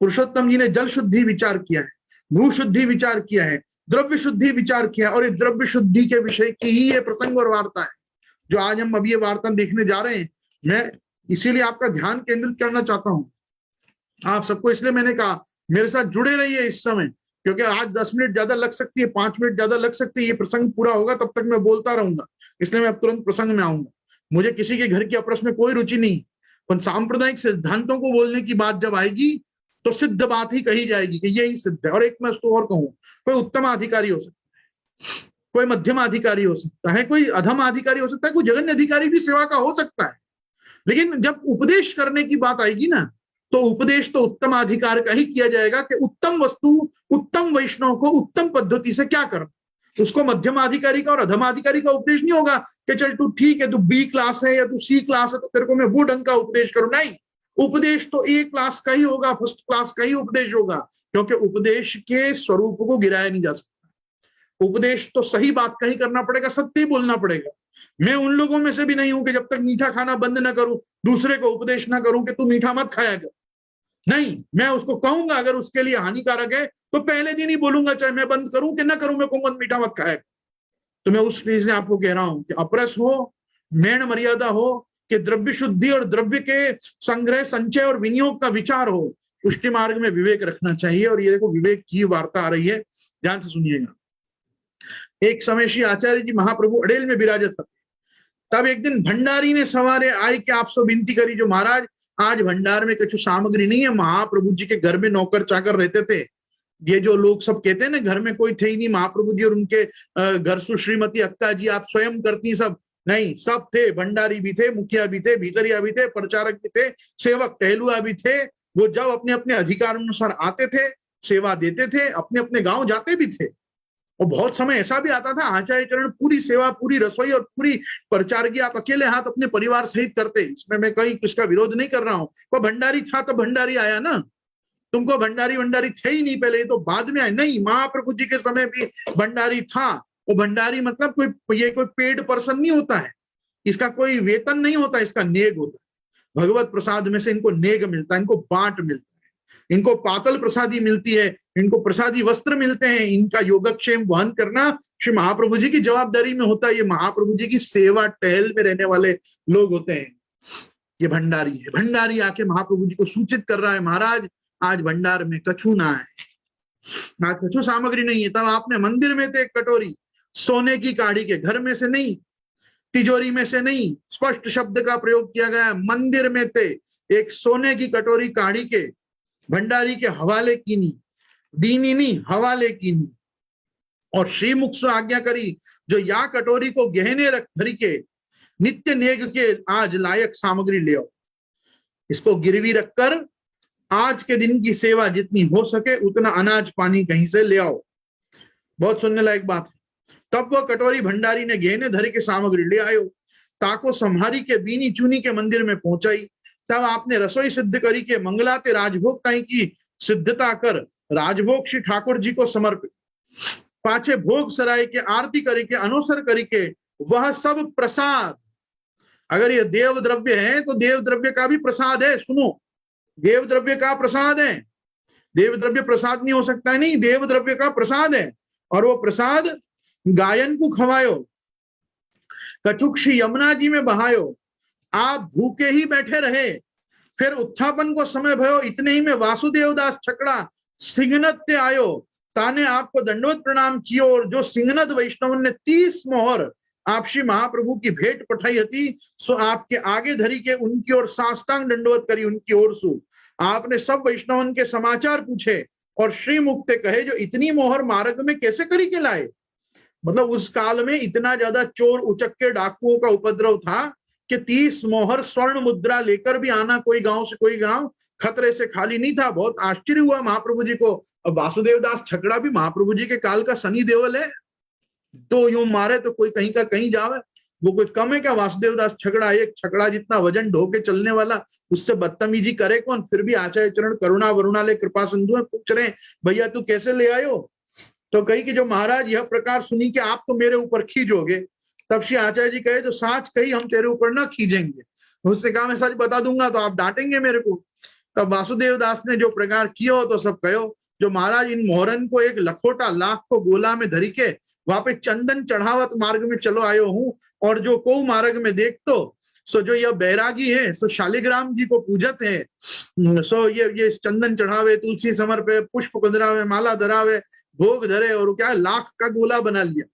A: पुरुषोत्तम जी ने जल शुद्धि विचार किया है, भू शुद्धि विचार किया है, द्रव्य शुद्धि विचार किया, और ये द्रव्य शुद्धि के विषय की ही ये प्रसंग और वार्ता है जो आज हम अभी ये वार्ता देखने जा रहे हैं। मैं इसीलिए आपका ध्यान केंद्रित करना चाहता हूं आप सबको, इसलिए मैंने कहा मेरे साथ जुड़े रहिए इस समय, क्योंकि आज 10 मिनट ज्यादा लग सकती है, 5 मिनट ज्यादा लग सकती है, ये प्रसंग पूरा होगा तब तक मैं बोलता रहूंगा, इसलिए मैं अब तुरंत प्रसंग में आऊंगा। मुझे किसी के घर की अपरस में कोई रुचि नहीं, पर सांप्रदायिक सिद्धांतों को बोलने की बात जब आएगी तो सिद्ध बात ही कही जाएगी कि यही सिद्ध है। और एक मैं उसको और कहूँ, कोई उत्तम अधिकारी हो सकता है, कोई मध्यम अधिकारी हो सकता है, कोई अधम अधिकारी हो सकता है, कोई जघन्य अधिकारी भी सेवा का हो सकता है, लेकिन जब उपदेश करने की बात आएगी ना, तो उपदेश तो उत्तम अधिकार का ही किया जाएगा कि उत्तम वस्तु, उत्तम वैष्णव को उत्तम पद्धति से क्या करना। उसको मध्यम अधिकारी का और अधमाधिकारी का उपदेश नहीं होगा कि चल तू ठीक है, तू बी क्लास है या तू सी क्लास है तो तेरे को मैं वो ढंग का उपदेश करूं। नहीं, उपदेश तो ए क्लास का ही होगा, फर्स्ट क्लास का ही उपदेश होगा, क्योंकि उपदेश के स्वरूप को गिराया नहीं जा सकता। उपदेश तो सही बात का ही करना पड़ेगा, सत्य ही बोलना पड़ेगा। मैं उन लोगों में से भी नहीं हूं कि जब तक मीठा खाना बंद ना करूं दूसरे को उपदेश ना करूं कि तू मीठा मत खाया कर। नहीं, मैं उसको कहूंगा अगर उसके लिए हानिकारक है तो पहले दिन ही बोलूंगा, चाहे मैं बंद करूं कि ना करूं, मैं कहूंगा मीठा मत खाया। तो मैं उस चीज से आपको कह रहा हूं कि अपरस हो, मेण मर्यादा हो, कि द्रव्य शुद्धि और द्रव्य के संग्रह, संचय और विनियोग का विचार हो, पुष्टि मार्ग में विवेक रखना चाहिए। और ये देखो विवेक की वार्ता आ रही है, ध्यान से सुनिएगा। एक समय श्री आचार्य जी महाप्रभु अड़ेल में विराजत थे, तब एक दिन भंडारी ने सवारे आए कि आप सब विनती करी जो महाराज आज भंडार में कुछ सामग्री नहीं है। महाप्रभु जी के घर में नौकर चाकर रहते थे, ये जो लोग सब कहते हैं ना घर में कोई थे ही नहीं, महाप्रभु जी और उनके घर सु श्रीमती अक्का जी आप स्वयं करती, सब नहीं, सब थे, भंडारी भी थे, मुखिया भी थे, भीतरिया भी थे, प्रचारक भी थे, सेवक टहलुआ भी थे। वो जब अपने अपने अधिकार अनुसार आते थे, सेवा देते थे, अपने अपने गांव जाते भी थे। और बहुत समय ऐसा भी आता था आचार्य चरण पूरी सेवा, पूरी रसोई और पूरी प्रचार की आप अकेले हाथ अपने परिवार सहित करते। इसमें मैं कहीं किसका विरोध नहीं कर रहा हूं, वो भंडारी था तो भंडारी आया ना, तुमको भंडारी वंडारी थे ही नहीं पहले, तो बाद में आए। नहीं, महाप्रभु जी के समय भी भंडारी था। वो भंडारी मतलब कोई ये कोई पेड पर्सन नहीं होता है, इसका कोई वेतन नहीं होता, इसका नेग होता है। भगवत प्रसाद में से इनको नेग मिलता है, इनको बांट मिलता है, इनको पातल प्रसादी मिलती है, इनको प्रसादी वस्त्र मिलते हैं। इनका योगक्षेम वहन करना श्री महाप्रभु जी की जवाबदारी में होता है। ये महाप्रभु जी की सेवा टहल में रहने वाले लोग होते हैं। ये भंडारी है, भंडारी आके महाप्रभु जी को सूचित कर रहा है महाराज आज भंडार में कछु ना है, आज कछु सामग्री नहीं है। तब आपने मंदिर में थे एक कटोरी सोने की काढ़ी के, घर में से नहीं, तिजोरी में से नहीं, स्पष्ट शब्द का प्रयोग किया गया है, मंदिर में थे एक सोने की कटोरी काढ़ी के, भंडारी के हवाले कीनी, दीनी नहीं हवाले कीनी, और श्रीमुख से आज्ञा करी जो या कटोरी को गहने रख धरी के नित्य नेग के आज लायक सामग्री ले आओ। इसको गिरवी रखकर आज के दिन की सेवा जितनी हो सके उतना अनाज पानी कहीं से ले आओ। बहुत सुनने लायक बात है। तब वह कटोरी भंडारी ने गहने धरी के सामग्री ले आयो, ताको संहारी के बीनी चूनी के मंदिर में पहुंचाई। तब आपने रसोई सिद्ध करी के मंगलाते राजभोग ताई की सिद्धता कर राजभोग श्री ठाकुर जी को समर्पित। पाछे भोग सराय के आरती करी के अनुसर करी के वह सब प्रसाद, अगर ये देव द्रव्य है तो देव द्रव्य का भी प्रसाद है। सुनो, देव द्रव्य का प्रसाद है, देव द्रव्य प्रसाद नहीं हो सकता है, नहीं, देव द्रव्य का प्रसाद है। और वो प्रसाद गायन को खवायो, कचुक्षी यमुना जी में बहायो, आप भूखे ही बैठे रहे, फिर उत्थापन को समय भयो, इतने ही में वासुदेव दास छकड़ा सिंगनत ते आयो, ताने आपको दंडवत प्रणाम कियो। और जो सिंगनत वैष्णव ने 30 मोहर आप श्री महाप्रभु की भेंट पठाई हती, सो आपके आगे धरी के उनकी ओर साष्टांग दंडवत करी उनकी ओर सु। आपने सब वैष्णवन के समाचार पूछे और श्री मुक्ते कहे जो इतनी मोहर मार्ग में कैसे करी के लाए। मतलब उस काल में इतना ज्यादा चोर उचक्के डाकुओं का उपद्रव था कि 30 मोहर स्वर्ण मुद्रा लेकर भी आना कोई गांव से कोई गांव खतरे से खाली नहीं था। बहुत आश्चर्य हुआ महाप्रभु जी को। वासुदेव दास छकड़ा भी महाप्रभु जी के काल का शनि देवल है, तो यूं मारे तो कोई कहीं का कहीं जावे, वो कुछ कम है क्या? वासुदेव दास छकड़ा, एक छकड़ा जितना वजन ढो के चलने वाला, उससे बदतमीजी करे कौन? फिर भी आचार्य चरण करुणा वरुणालय कृपा सिंधु पूछ रहे भैया तू कैसे ले आयो? तो कही कि जो महाराज यह प्रकार सुनी कि आप तो मेरे ऊपर खींचोगे। तब श्री आचार्य जी कहे जो साच कही हम तेरे ऊपर ना खींचेंगे। उसने कहा मैं सच बता दूंगा तो आप डांटेंगे मेरे को। तब वासुदेव दास ने जो प्रकार किया हो तो सब कहो जो महाराज इन मोहरन को एक लखोटा लाख को गोला में धरी के वहां पे चंदन चढ़ावत मार्ग में चलो आयो हूं, और जो को मार्ग में देख तो सो जो यह बैरागी है सो शालिग्राम जी को पूजत है। सो ये चंदन चढ़ावे, तुलसी समर्पे, पुष्प कुंदरावे, माला धरावे, भोग धरे, और क्या लाख का गोला बना लिया।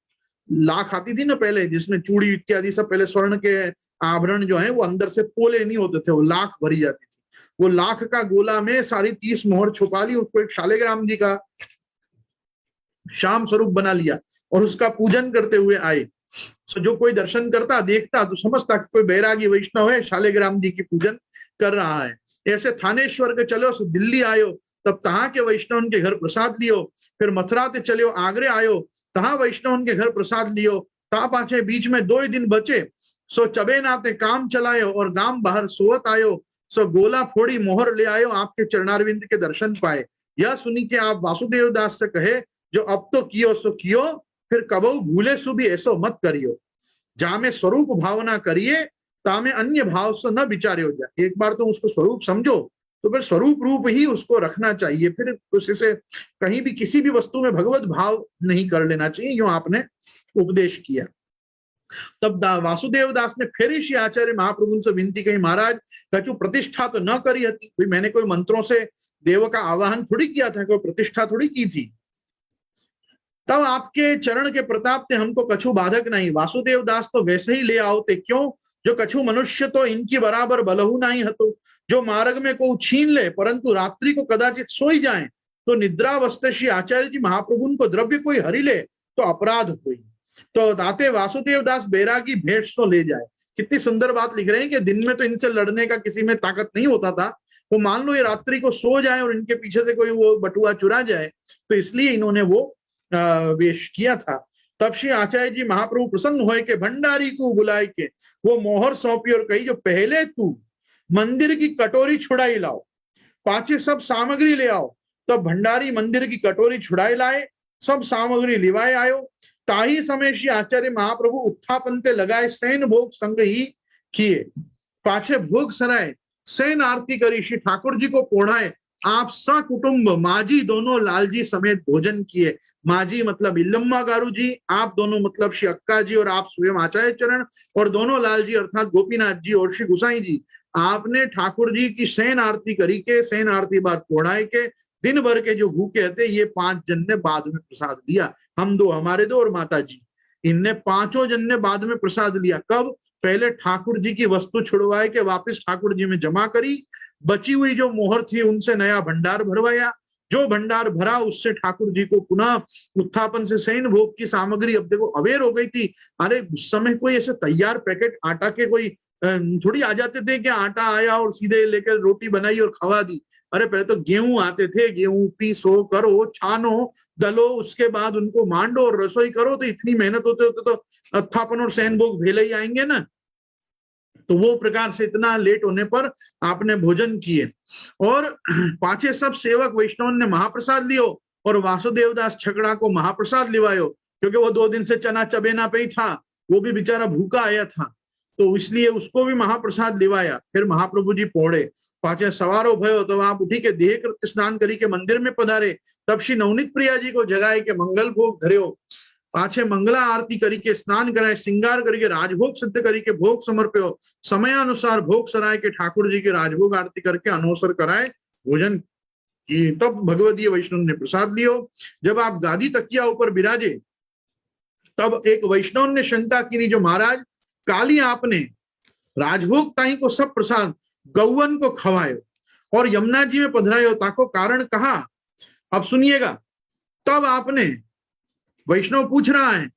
A: लाख आती थी ना पहले, जिसमें चूड़ी इत्यादि सब, पहले स्वर्ण के आभरण जो है वो अंदर से पोले नहीं होते थे, वो लाख भरी जाती थी। वो लाख का गोला में सारी 30 मोहर छुपा ली, उसको एक शालिग्राम जी का श्याम स्वरूप बना लिया और उसका पूजन करते हुए आए। सो जो कोई दर्शन करता देखता तो समझता कि कोई बैरागी वैष्णव है, शालिग्राम जी की पूजन कर रहा है। ऐसे थानेश्वर के चलो, सो दिल्ली आयो, तब तहां के वैष्णव के घर प्रसाद लियो। फिर मथुरा ते चलियो, आगरे आयो, तहां वैष्णव के घर प्रसाद लियो। ता पाछे बीच में 2 दिन बचे, सो चबे नाते काम चलायो और गाम बाहर सोवत आयो। सो गोला फोड़ी मोहर ले आयो, आपके चरणारविंद के दर्शन पाए। यह सुनी के आप वासुदेव दास से कहे, जो अब तो कियो सो कियो, फिर कबहू भूले सु भी ऐसो मत करियो। जहां में स्वरूप भावना करिए, तामे अन्य भाव से न विचारे हो जाए। एक बार तो उसको स्वरूप समझो, तो फिर स्वरूप रूप ही उसको रखना चाहिए, फिर उससे कहीं भी किसी भी वस्तु में भगवत भाव नहीं कर लेना चाहिए। यूं आपने उपदेश किया। तब वासुदेव दास ने फिर श्री आचार्य महाप्रभु से विनती कही, महाराज कछु प्रतिष्ठा तो न करी हती। भाई मैंने कोई मंत्रों से देव का आवाहन थोड़ी किया था, कोई प्रतिष्ठा थोड़ी की थी। तब आपके चरण के प्रताप से हमको कछु बाधक नहीं। वासुदेव दास तो वैसे ही ले आओते, क्यों? जो कछु मनुष्य तो इनकी बराबर बलहु नहीं हतो। जो मार्ग में को छीन ले, परंतु रात्रि को कदाचित सोई जाए, तो निद्रावस्था श्री आचार्य जी महाप्रभु को द्रव्य कोई हरि ले तो अपराध हुई। तो दाते वासुदेव दास बैरागी भेष सो ले जाए। कितनी सुंदर बात लिख रहे हैं कि दिन में तो इनसे लड़ने का किसी में ताकत नहीं होता था, वो मान लो ये रात्रि को सो जाए और इनके पीछे से कोई वो बटुआ चुरा जाए, तो इसलिए इन्होंने वो वेश किया था। तब श्री आचार्य जी महाप्रभु प्रसन्न हुए के भंडारी को बुलाए के वो मोहर सौंपी और कही, जो पहले तू मंदिर की कटोरी छुड़ाई लाओ, पाछे सब सामग्री ले आओ। तब भंडारी मंदिर की कटोरी छुड़ाई लाए, सब सामग्री लिवाए आयो। ताही समय श्री आचार्य महाप्रभु उत्थापन ते लगाए, सैन भोग संग ही किए। पाछे भोग सराय सैन आरती करी, श्री ठाकुर जी को पोढ़ाए। आप सकुटुंब माजी दोनों लालजी समेत भोजन किए। माजी मतलब इल्लम्मा गारू जी, आप दोनों मतलब श्री अक्का जी और आप स्वयं आचार्य चरण, और दोनों लालजी अर्थात गोपीनाथ जी और श्री गुसाई जी, आपने ठाकुर जी की सैन आरती करी के, सैन आरती बाद पोढ़ाए के, दिन भर के जो भूखे थे ये 5 जन ने बाद में प्रसाद लिया। हम दो, हमारे दो और माता जी, इनने 5 जन ने बाद में प्रसाद लिया। कब? पहले ठाकुर जी की वस्तु छुड़वाए के वापस ठाकुर जी में जमा करी, बची हुई जो मोहर थी उनसे नया भंडार भरवाया। जो भंडार भरा उससे ठाकुर जी को पुनः उत्थापन से सैन भोग की सामग्री, अब देखो अवेयर हो गई थी। अरे उस समय कोई ऐसे तैयार पैकेट आटा के कोई थोड़ी आ जाते थे कि आटा आया और सीधे लेकर रोटी बनाई और खवा दी। अरे पहले तो गेहूं आते थे, गेहूं पीसो, करो, छानो, दलो, उसके बाद उनको मांडो और रसोई करो। तो इतनी मेहनत होते होते तो उत्थापन और सैन भोग भेले ही आएंगे ना। तो वो प्रकार से इतना लेट होने पर आपने भोजन किए। और पाछे सब सेवक वैष्णव ने महाप्रसाद लियो और वासुदेव दास छकड़ा को महाप्रसाद लिवायो, क्योंकि वो 2 दिन से चना चबेना पे ही था, वो भी बेचारा भूखा आया था, तो इसलिए उसको भी महाप्रसाद लिवाया। फिर महाप्रभु जी पौड़े, पाछे सवारो भयो, तो आप उठी के देह कृत्य स्नान करी के मंदिर में पधारे। तब श्री नवनीत प्रिया जी को जगाए के मंगल भोग धर्यो, पाछे मंगला आरती करी के स्नान कराए, श्रृंगार करी के राजभोग सिद्ध करी के भोग समर्प्यो। समयानुसार भोग सराय के ठाकुर जी की राजभोग आरती करके अनवसर कराए भोजन की। तब भगवदीय वैष्णव ने प्रसाद लियो। जब आप गादी तकिया ऊपर विराजे, तब एक वैष्णव ने शंका की, जो महाराज काली आपने राजभोग ताई को सब प्रसाद गौवन को खवायो और यमुना जी में पधरायो, ताको कारण कहा? अब सुनिएगा। तब आपने, वैष्णव पूछ रहा है,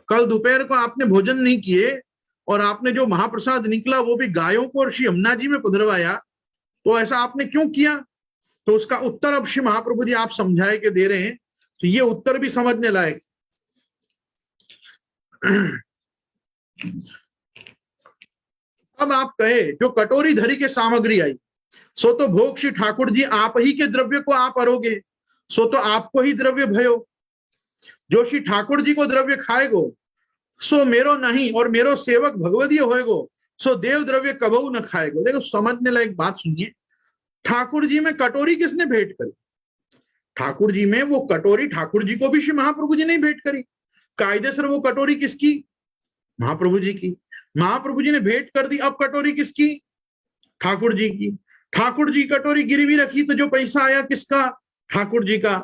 A: कल दोपहर को आपने भोजन नहीं किए और आपने जो महाप्रसाद निकला वो भी गायों को और श्री यमुना जी में पधरवाया, तो ऐसा आपने क्यों किया? तो उसका उत्तर अब श्री महाप्रभु जी आप समझाए के दे रहे हैं। तो ये उत्तर भी समझने लायक। अब आप कहे, जो कटोरी धरी के सामग्री आई, सो तो भोग श्री ठाकुर जी आप ही के द्रव्य को आप अरोगे, सो तो आपको ही द्रव्य भयो। जो श्री ठाकुर जी को द्रव्य खाएगो सो मेरो नहीं, और मेरो सेवक भगवदीय होएगो, सो देव द्रव्य कबहू न खाएगो। देखो समझने लायक बात सुनिए। ठाकुर जी में कटोरी किसने भेंट करी? ठाकुर जी में वो कटोरी ठाकुर जी को भी श्री महाप्रभु जी ने भेंट करी। कायदे से वो कटोरी किसकी? महाप्रभु जी की। महाप्रभु जी ने भेंट कर दी, अब कटोरी किसकी? ठाकुर जी की। ठाकुर जी कटोरी गिरवी रखी तो जो पैसा आया किसका? ठाकुर जी का।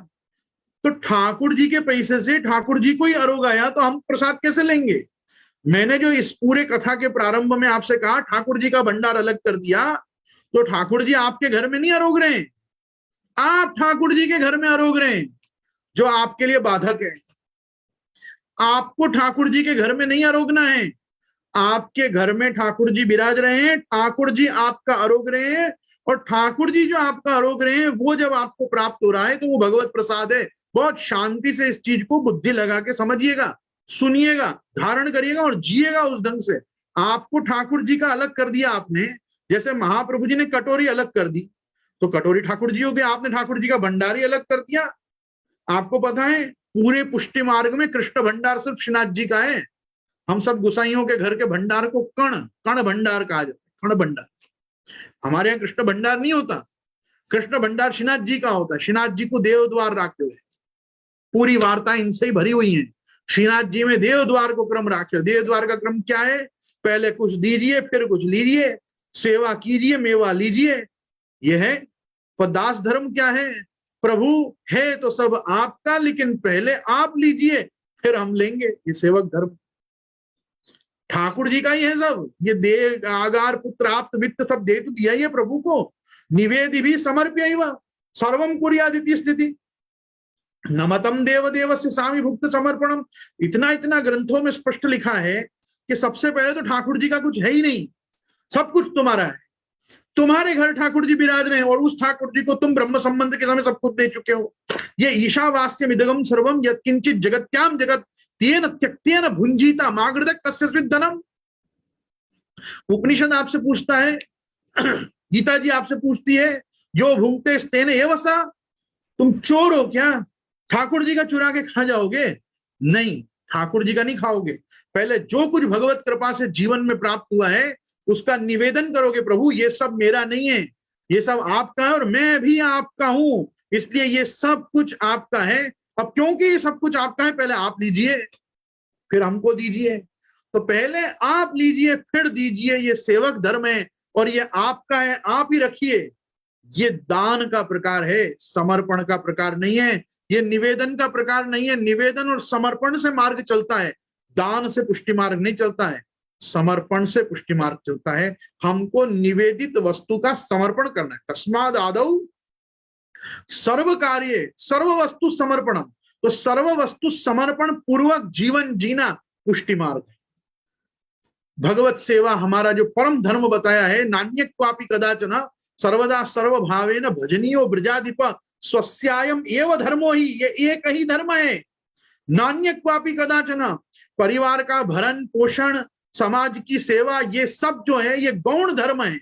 A: तो ठाकुर जी के पैसे से ठाकुर जी को ही आरोग आया तो हम प्रसाद कैसे लेंगे? मैंने जो इस पूरे कथा के प्रारंभ में आपसे कहा ठाकुर जी का भंडार अलग कर दिया, तो ठाकुर जी आपके घर में नहीं आरोग रहे हैं, आप ठाकुर जी के घर में आरोग रहे हैं, जो आपके लिए बाधक है। आपको ठाकुर जी के घर में नहीं आरोगना है, आपके घर में ठाकुर जी विराज रहे हैं, ठाकुर जी आपका आरोग रहे हैं, और ठाकुर जी जो आपका आरोग रहे हैं वो जब आपको प्राप्त हो रहा है तो वो भगवत प्रसाद है। बहुत शांति से इस चीज को बुद्धि लगा के समझिएगा, सुनिएगा, धारण करिएगा और जिएगा उस ढंग से। आपको ठाकुर जी का अलग कर दिया आपने, जैसे महाप्रभु जी ने कटोरी अलग कर दी तो कटोरी ठाकुर जी हो गया, आपने ठाकुर जी का भंडारी अलग कर दिया। आपको पता है पूरे पुष्टि मार्ग में कृष्ण भंडार सिर्फ श्रीनाथ जी का है। हम सब गुसाइयों के घर के भंडार को कण कण भंडार कहा जाता है, कण भंडार। हमारे यहाँ कृष्ण भंडार नहीं होता, कृष्ण भंडार श्रीनाथ जी का होता है। श्रीनाथ जी को देव द्वार राख्यो है, पूरी वार्ता इनसे ही भरी हुई है। श्रीनाथ जी में देव द्वार को क्रम राख्यो। देव द्वार का क्रम क्या है? पहले कुछ दीजिए, फिर कुछ लीजिए, सेवा कीजिए, मेवा लीजिए, यह है। दास धर्म क्या है? प्रभु है तो सब आपका, लेकिन पहले आप लीजिए फिर हम लेंगे, ये सेवक धर्म। ठाकुर जी का ही है सब। ये दे आगार पुत्र आप्त वित्त सब दे तो दिया ही है प्रभु को। निवेदि भी समर्प्य सर्वम कुर्यादिति स्थिति नमतम देव देवस्य सामी भुक्त समर्पणम। इतना इतना ग्रंथों में स्पष्ट लिखा है कि सबसे पहले तो ठाकुर जी का कुछ है ही नहीं, सब कुछ तुम्हारा है। तुम्हारे घर ठाकुर जी विराज रहे हैं और उस ठाकुर जी को तुम ब्रह्म संबंध के समय सब कुछ दे चुके हो। ये ईशावास्य मिदगम सर्वम यत्किंचित जगत्याम जगत तेन त्यक्तेन भुंजीता मागृदक कस्य स्विद्धनम। उपनिषद आपसे पूछता है, गीता जी आपसे पूछती है, जो भूंगते तेन एव सा। तुम चोर हो क्या? ठाकुर जी का चुरा के खा जाओगे? नहीं, ठाकुर जी का नहीं खाओगे। पहले जो कुछ भगवत कृपा से जीवन में प्राप्त हुआ है उसका निवेदन करोगे, प्रभु ये सब मेरा नहीं है, ये सब आपका है और मैं भी आपका हूं, इसलिए ये सब कुछ आपका है। अब क्योंकि ये सब कुछ आपका है, पहले आप लीजिए फिर हमको दीजिए। तो पहले आप लीजिए फिर दीजिए, ये सेवक धर्म है और ये आपका है, आप ही रखिए। ये दान का प्रकार है, समर्पण का प्रकार नहीं है, ये निवेदन का प्रकार नहीं है। निवेदन और समर्पण से मार्ग चलता है, दान से पुष्टि मार्ग नहीं चलता है, समर्पण से पुष्टि मार्ग चलता है। हमको निवेदित वस्तु का समर्पण करना है। तस्माद आदौ सर्व कार्य सर्व वस्तु समर्पणम। तो सर्व वस्तु समर्पण पूर्वक जीवन जीना पुष्टि मार्ग है। भगवत सेवा हमारा जो परम धर्म बताया है, नान्य क्वापि कदाचन सर्वदा सर्वभावेन भजनीयो ब्रजाधिप स्वस्यायम एव धर्मो ही। ये एक ही धर्म है, नान्य क्वापि कदाचन। परिवार का भरण पोषण, समाज की सेवा, ये सब जो है ये गौण धर्म है,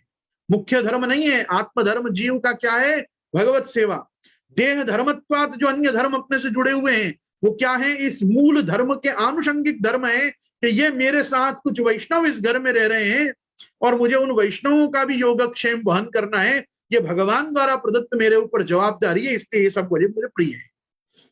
A: मुख्य धर्म नहीं है। आत्मधर्म जीव का क्या है? भगवत सेवा। देह धर्मत्वात् जो अन्य धर्म अपने से जुड़े हुए हैं वो क्या है? इस मूल धर्म के आनुषंगिक धर्म है कि ये मेरे साथ कुछ वैष्णव इस घर में रह रहे हैं और मुझे उन वैष्णवों का भी योगक्षेम वहन करना है। ये भगवान द्वारा प्रदत्त मेरे ऊपर जवाबदारी है, इसलिए ये सब मुझे प्रिय है।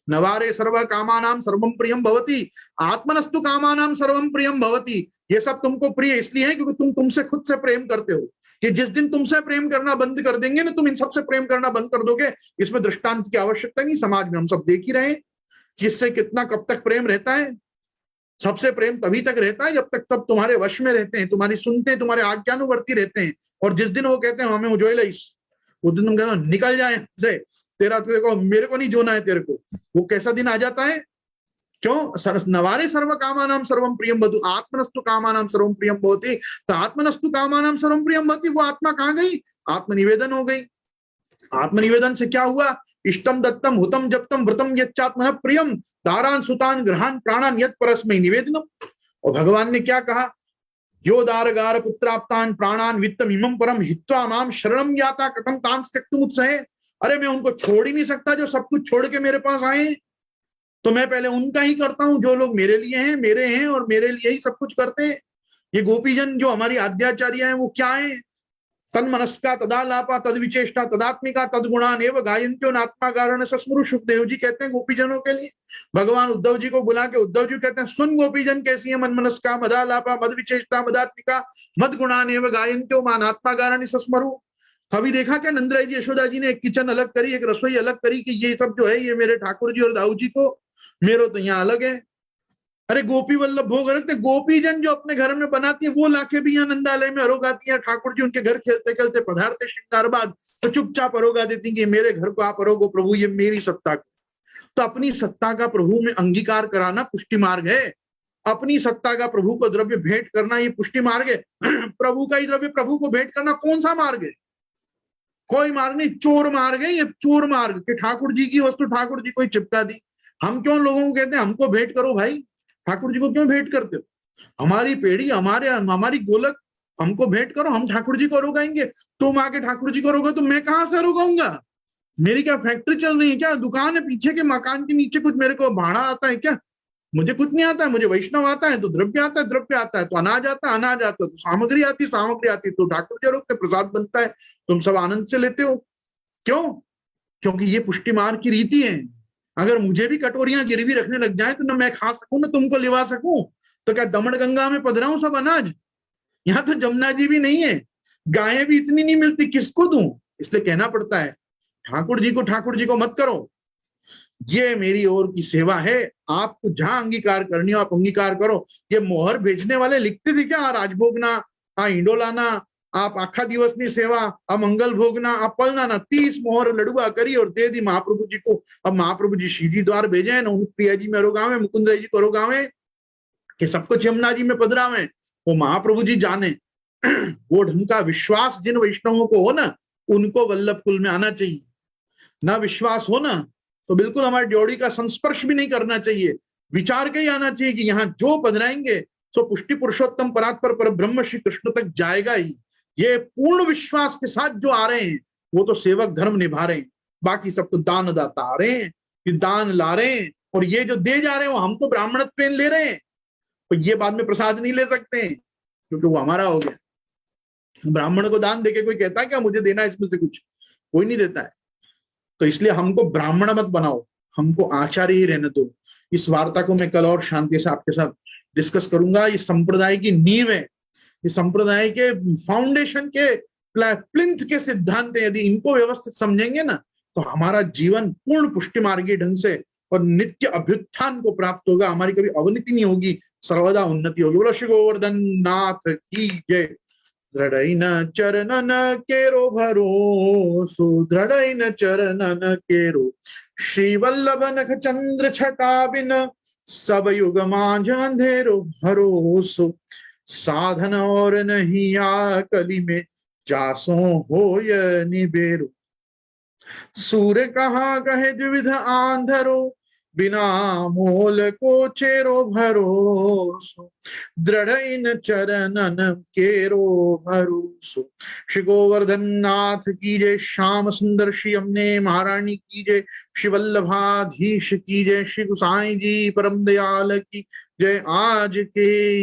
A: नवारे सर्व कामानाम सर्वम प्रियम भवति, आत्मनस्तु कामानाम सर्वम प्रियम भवति। ये सब तुमको प्रिय इसलिए है क्योंकि तुम तुमसे खुद से प्रेम करते हो। कि जिस दिन तुमसे प्रेम करना बंद कर देंगे ना, तुम इन सबसे प्रेम करना बंद कर दोगे। इसमें दृष्टांत की आवश्यकता नहीं, समाज में हम सब देख ही रहे हैं किससे कितना कब तक प्रेम रहता है। सबसे प्रेम तभी तक रहता है जब तक तब तुम्हारे वश में रहते हैं, तुम्हारी सुनते हैं, तुम्हारे आज्ञानुवर्ती रहते हैं। और जिस दिन वो कहते हैं हमें उस दिन तुम कहते हो निकल जाए से, तेरे को मेरे को नहीं जोना है तेरे को। वो कैसा दिन आ जाता है? क्यों? नवारे सर्व कामानाम सर्वम प्रियम भवतु, आत्मनस्तु कामानाम सर्वम प्रियम भवति। तो आत्मनस्तु कामानाम सर्वम प्रियम भवति, वो आत्मा कहाँ गई? आत्मनिवेदन हो गई। आत्मनिवेदन से क्या हुआ? इष्टम दत्तम हुतम जप्तम व्रतम यच्चात्मनः प्रियम दारान सुतान ग्रहान प्राणान यत् परस्मै निवेदनम। और भगवान ने क्या कहा? यो दारगार पुत्राप्तान प्राणान वित्तम इमं परम हित्वा माम शरणम याता कथम तान त्यक्तुम उत्सहे। अरे मैं उनको छोड़ ही नहीं सकता जो सब कुछ छोड़ के मेरे पास आए, तो मैं पहले उनका ही करता हूं जो लोग मेरे लिए हैं, मेरे हैं और मेरे लिए ही सब कुछ करते हैं। ये गोपीजन जो हमारी आद्याचार्य हैं वो क्या है? तन्मनस्का तदालापा तद्विचेष्टा तदात्मिका तद्गुणान एव गायन्त्यो नात्मा कारण सस्मृ। सुखदेव जी कहते हैं गोपीजनों के लिए, भगवान उद्धव जी को बुला के उद्धव जी कहते हैं सुन गोपीजन कैसी है, मनमनस्का मदालापा मदविचेष्टा मदात्मिका मदगुणान एव गायन्त्यो मानात्मा कारण सस्मरु। कभी देखा क्या नंदराय जी यशोदा जी ने एक किचन अलग करी, एक रसोई अलग करी कि ये सब जो है ये मेरे ठाकुर जी और दाऊ जी को, मेरो तो यहाँ अलग है। अरे गोपी वल्लभ भोग रखते, गोपीजन जो अपने घर में बनाती है वो लाके भी यहाँ नंदालय में अरोगाती है। ठाकुर जी उनके घर खेलते खेलते पधारते श्रृंगार बाद तो चुपचाप अरोगा देती कि मेरे घर को आप अरोगो प्रभु, ये मेरी सत्ता। तो अपनी सत्ता का प्रभु में अंगीकार कराना पुष्टि मार्ग है। अपनी सत्ता का प्रभु को द्रव्य भेंट करना ये पुष्टि मार्ग है। प्रभु का ही द्रव्य प्रभु को भेंट करना कौन सा मार्ग है? कोई मार्ग नहीं, चोर मार्ग है ये, चोर मार्ग कि ठाकुर जी की वस्तु ठाकुर जी को ही चिपका दी। हम क्यों लोगों को कहते हैं हमको भेंट करो भाई, ठाकुर जी को क्यों भेंट करते हो? हमारी पेड़ी, हमारी गोलक हमको भेंट करो, हम ठाकुर जी को रोगाएंगे। तुम आके ठाकुर जी को रोगा तो मैं कहां से रोगाऊंगा? मेरी क्या फैक्ट्री चल रही है क्या? दुकान है पीछे के मकान के नीचे, कुछ मेरे को भाड़ा आता है क्या? मुझे कुछ नहीं आता है, मुझे वैष्णव आता है तो द्रव्य आता है, द्रव्य आता है तो अनाज आता है, अनाज आता है तो सामग्री आती है, सामग्री आती है तो ठाकुर जी रोकते, प्रसाद बनता है, तुम सब आनंद से लेते हो। क्यों? क्योंकि ये पुष्टि मार्ग की रीति है। अगर मुझे भी कटोरियां गिरवी रखने लग जाए तो ना मैं खा सकूं ना तुमको लिवा सकूं, तो क्या दमन गंगा में पधराऊं सब अनाज? यहाँ तो जमुना जी भी नहीं है, गायें भी इतनी नहीं मिलती, किसको दूं? इसलिए कहना पड़ता है ठाकुर जी को मत करो, ये मेरी ओर की सेवा है। आपको जहां अंगीकार करनी हो आप अंगीकार करो। ये मोहर भेजने वाले लिखते थे क्या, राजभोगना, ईंडोलाना, आप आखा दिवसनी सेवा, अब मंगल भोगना, अब पलना, 30 मोहर लड़ुआ करी और दे दी महाप्रभु जी को। अब महाप्रभु जी सीधी द्वार भेजे ना, प्रिया जी में रोगावे, मुकुंद जी को रोगावे कि सब कुछ यमुना जी में पधरावे, वो महाप्रभु जी जाने। वो ढंग का विश्वास जिन वैष्णवों को हो ना, उनको वल्लभ कुल में आना चाहिए। ना विश्वास हो ना तो बिल्कुल हमारी ड्योढ़ी का संस्पर्श भी नहीं करना चाहिए। विचार के ही आना चाहिए कि यहाँ जो पधराएंगे सो पुष्टि पुरुषोत्तम परात्पर पर ब्रह्म श्री कृष्ण तक जाएगा ही। ये पूर्ण विश्वास के साथ जो आ रहे हैं वो तो सेवक धर्म निभा रहे हैं, बाकी सब तो दान दाता आ रहे हैं, दान ला रहे हैं, और ये जो दे जा रहे हैं वो हम तो ब्राह्मणत्व ले रहे हैं, तो ये बाद में प्रसाद नहीं ले सकते हैं क्योंकि वो हमारा हो गया। ब्राह्मण को दान देके कोई कहता है क्या मुझे देना है इसमें से कुछ? कोई नहीं देता है। तो इसलिए हमको ब्राह्मण मत बनाओ, हमको आचार्य ही रहने दो। इस वार्ता को मैं कल और शांति से आपके साथ डिस्कस करूंगा। ये संप्रदाय की नींव है, ये संप्रदाय के फाउंडेशन के प्लिंथ के सिद्धांत है। यदि इनको व्यवस्थित समझेंगे ना तो हमारा जीवन पूर्ण पुष्टि मार्गी ढंग से और नित्य अभ्युत्थान को प्राप्त होगा। हमारी कभी अवनति नहीं होगी, सर्वदा उन्नति होगी। बोलो श्री गोवर्धन नाथ की जय। दृढ़ चरणन केरो भरोसो, दृढ़ चरणन केरो, श्री वल्लभ नख चंद्र छटा बिन, सब युग मांझ अंधेरो भरोसो। साधन और नहीं आ कली में, जासो होय निबेरो। सूर्य कहाँ कहे द्विविध आंधरो, बिना मोल को चेरो भरोसो। दृढ़ चरणन केरो भरोसो। श्री गोवर्धन नाथ की जय। श्याम सुंदर श्री अम्ने महारानी की जय। श्री वल्लभाधीश की जय। श्री गुसाई जी परम दयाल की जय। आज के